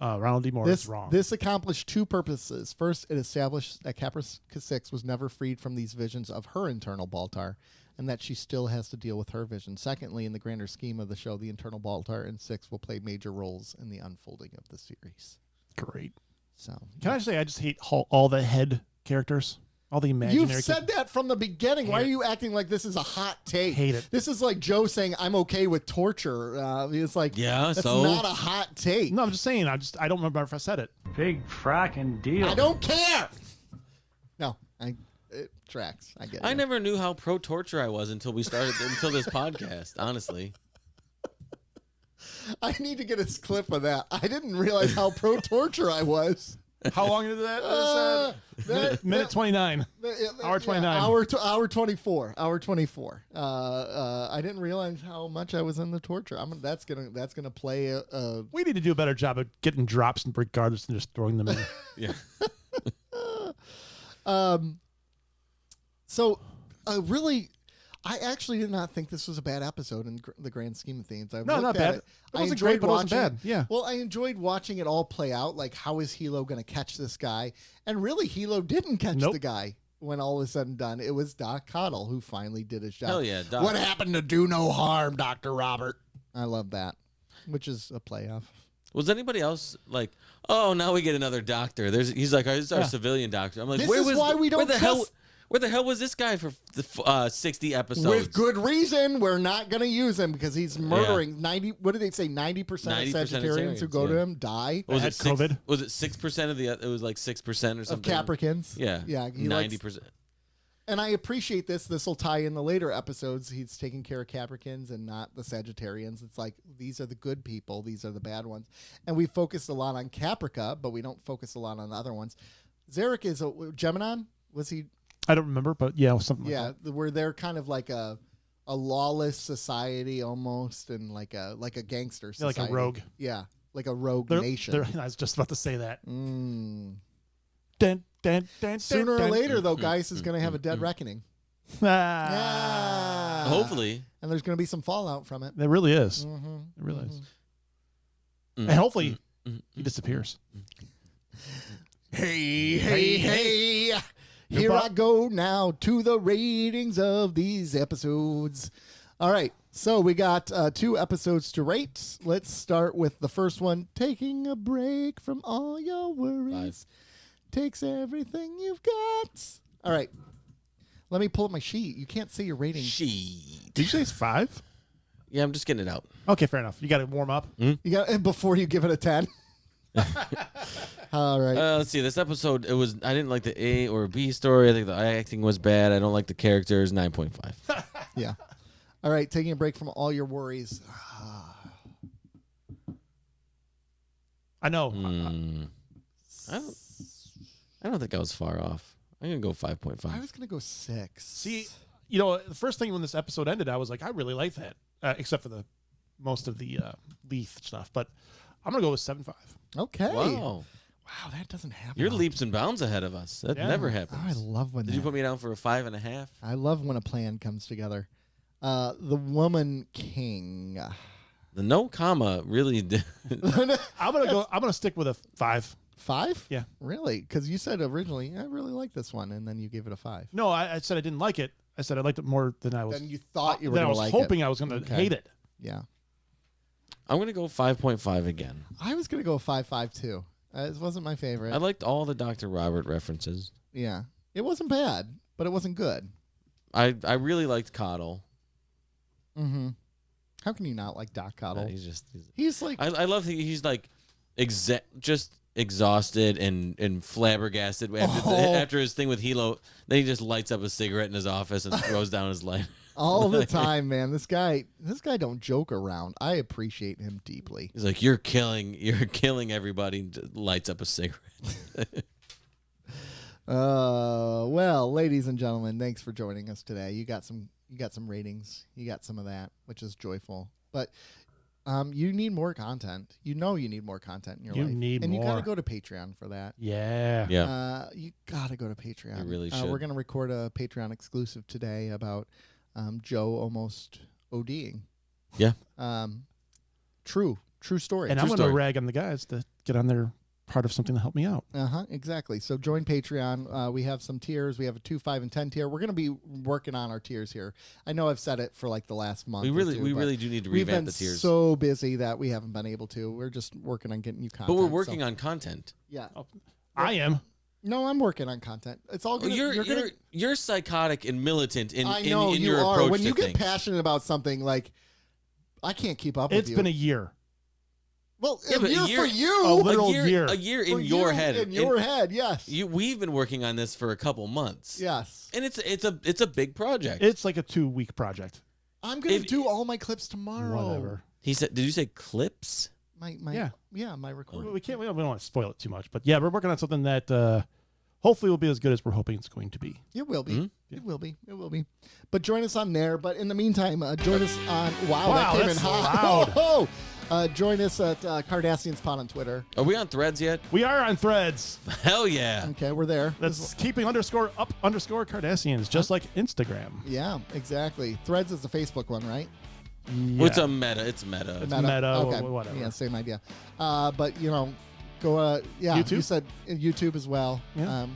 Ronald D. Moore is wrong. This accomplished two purposes. First, it established that Caprica 6 was never freed from these visions of her internal Baltar, and that she still has to deal with her vision. Secondly, in the grander scheme of the show, the internal Baltar and 6 will play major roles in the unfolding of the series. Great. So, Can I just say, I just hate all the head characters, all the imaginary. you've said that from the beginning. Why are you acting like this is a hot take? Hate it. This is like Joe saying, I'm okay with torture. It's like, Yeah, that's so? not a hot take. No, I'm just saying. I don't remember if I said it. Big frackin' deal. I don't care. No, it tracks. I get it. I never knew how pro torture I was until this podcast, honestly. I need to get a clip of that. I didn't realize how pro torture I was. How long did that? Minute 29. Hour 29. Hour 24. Hour 24. I didn't realize how much I was in the torture. That's gonna play a We need to do a better job of getting drops regardless and just throwing them in. Yeah. So, really, I actually did not think this was a bad episode in the grand scheme of things. No, not bad. It wasn't great, but it wasn't bad. Yeah. Well, I enjoyed watching it all play out. Like, how is Hilo going to catch this guy? And really, Hilo didn't catch the guy when all is said and done. It was Doc Cottle who finally did his job. Hell yeah, Doc. What happened to do no harm, Dr. Robert? I love that, which is a playoff. Was anybody else like, oh, now we get another doctor? He's like, this is our civilian doctor. I'm like, This is why we don't trust. Where the hell was this guy for the 60 episodes? With good reason, we're not going to use him because he's murdering 90. What did they say? 90% of Sagittarians who go to him die. Was it COVID? Was it 6% of the? It was like 6% or something. Of Capricorns. Yeah, yeah, 90%. And I appreciate this. This will tie in the later episodes. He's taking care of Capricorns and not the Sagittarians. It's like these are the good people. These are the bad ones. And we focus a lot on Caprica, but we don't focus a lot on the other ones. Zarek is a Gemini. Was he? I don't remember, but yeah, something yeah, like that. where they're kind of like a lawless society almost, and like a gangster society. Like a rogue. Yeah, like a rogue nation. I was just about to say that. Sooner Sooner or later, though, Geist is going to have a dead reckoning. Hopefully. And there's going to be some fallout from it. It really is. Mm-hmm. It really is. And hopefully, he disappears. Hey. Here I go now to the ratings of these episodes. All right. So we got 2 episodes to rate. Let's start with the first one. Taking a break from all your worries. 5. Takes everything you've got. All right. Let me pull up my sheet. You can't see your rating. Sheet. Did you say it's 5? Yeah, I'm just getting it out. Okay, fair enough. You got to warm up. You got before you give it a 10. All right. Let's see. This episode, I didn't like the A or B story. I think the acting was bad. I don't like the characters. 9.5. Yeah. All right. Taking a break from all your worries. I know. I don't think I was far off. I'm gonna go 5.5. I was gonna go 6. See, the first thing when this episode ended, I was like, I really like that, except for the most of the Leaf stuff. But I'm gonna go with 7.5. Okay. Wow, that doesn't happen. you're leaps and bounds ahead of us. That never happens. Oh, I love when. Did you put me down for a 5.5? I love when a plan comes together. The Woman King. The no comma really did. I'm gonna stick with a 5. 5? Yeah. Really? Because you said originally, I really like this one, and then you gave it a 5. No, I said I didn't like it. I said I liked it more than I was. Then you thought you were going to like it. I was hoping I was going to hate it. Yeah. I'm gonna go 5.5 again. I was going to go 5.5 too. It wasn't my favorite. I liked all the Dr. Robert references. Yeah. It wasn't bad, but it wasn't good. I really liked Coddle. Mm-hmm. How can you not like Doc Coddle? He's like I love he's like just exhausted and flabbergasted after his thing with Hilo. Then he just lights up a cigarette in his office and throws down his light. All the time, man. This guy don't joke around. I appreciate him deeply. He's like, you're killing everybody, and just lights up a cigarette. Well, ladies and gentlemen, thanks for joining us today. You got some ratings. You got some of that, which is joyful. But you need more content. You need more content in your life. And you got to go to Patreon for that. Yeah. Yeah. You got to go to Patreon. You really should. We're going to record a Patreon exclusive today about Joe almost ODing. Yeah. True story. And True I'm going to story. rag on the guys to get on their part of something to help me out. Exactly. So join Patreon. We have some tiers. We have a 2, 5, and 10 tier. We're going to be working on our tiers here. I know I've said it for like the last month. We really do need to revamp the tiers. We've been so busy that we haven't been able to. We're just working on getting you content. But we're working on content. Yeah. I am. No, I'm working on content. It's all good. You're psychotic and militant in I know in you your are. approach When to you get things. passionate about something, like I can't keep up with you. It's been a year. Well, Yeah, but a year for you. A literal year. A year For in your you, head. In your head, yes. We've been working on this for a couple months. Yes. And it's a big project. It's like a 2-week project. I'm going to do all my clips tomorrow. Whatever. He said, did you say clips? my recording. We don't want to spoil it too much, but yeah, we're working on something that hopefully will be as good as we're hoping it's going to be. It will be. It will be. It will be. But join us on there. But in the meantime, join us on. Wow, that came in that's hot. loud. Join us at Cardassians Spend on Twitter. Are we on Threads yet? We are on Threads. Hell yeah. Okay, we're there. That's keeping _up Cardassians, just like Instagram. Yeah, exactly. Threads is the Facebook one, right? Yeah. Well, it's a meta. It's meta. Meta, Okay. whatever. Yeah, same idea. But go. YouTube? You said YouTube as well. Yeah.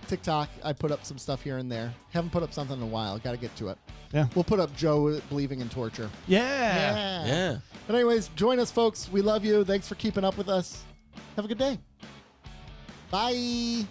TikTok, I put up some stuff here and there. Haven't put up something in a while. Got to get to it. Yeah. We'll put up Joe believing in torture. Yeah. Yeah. But anyways, join us, folks. We love you. Thanks for keeping up with us. Have a good day. Bye.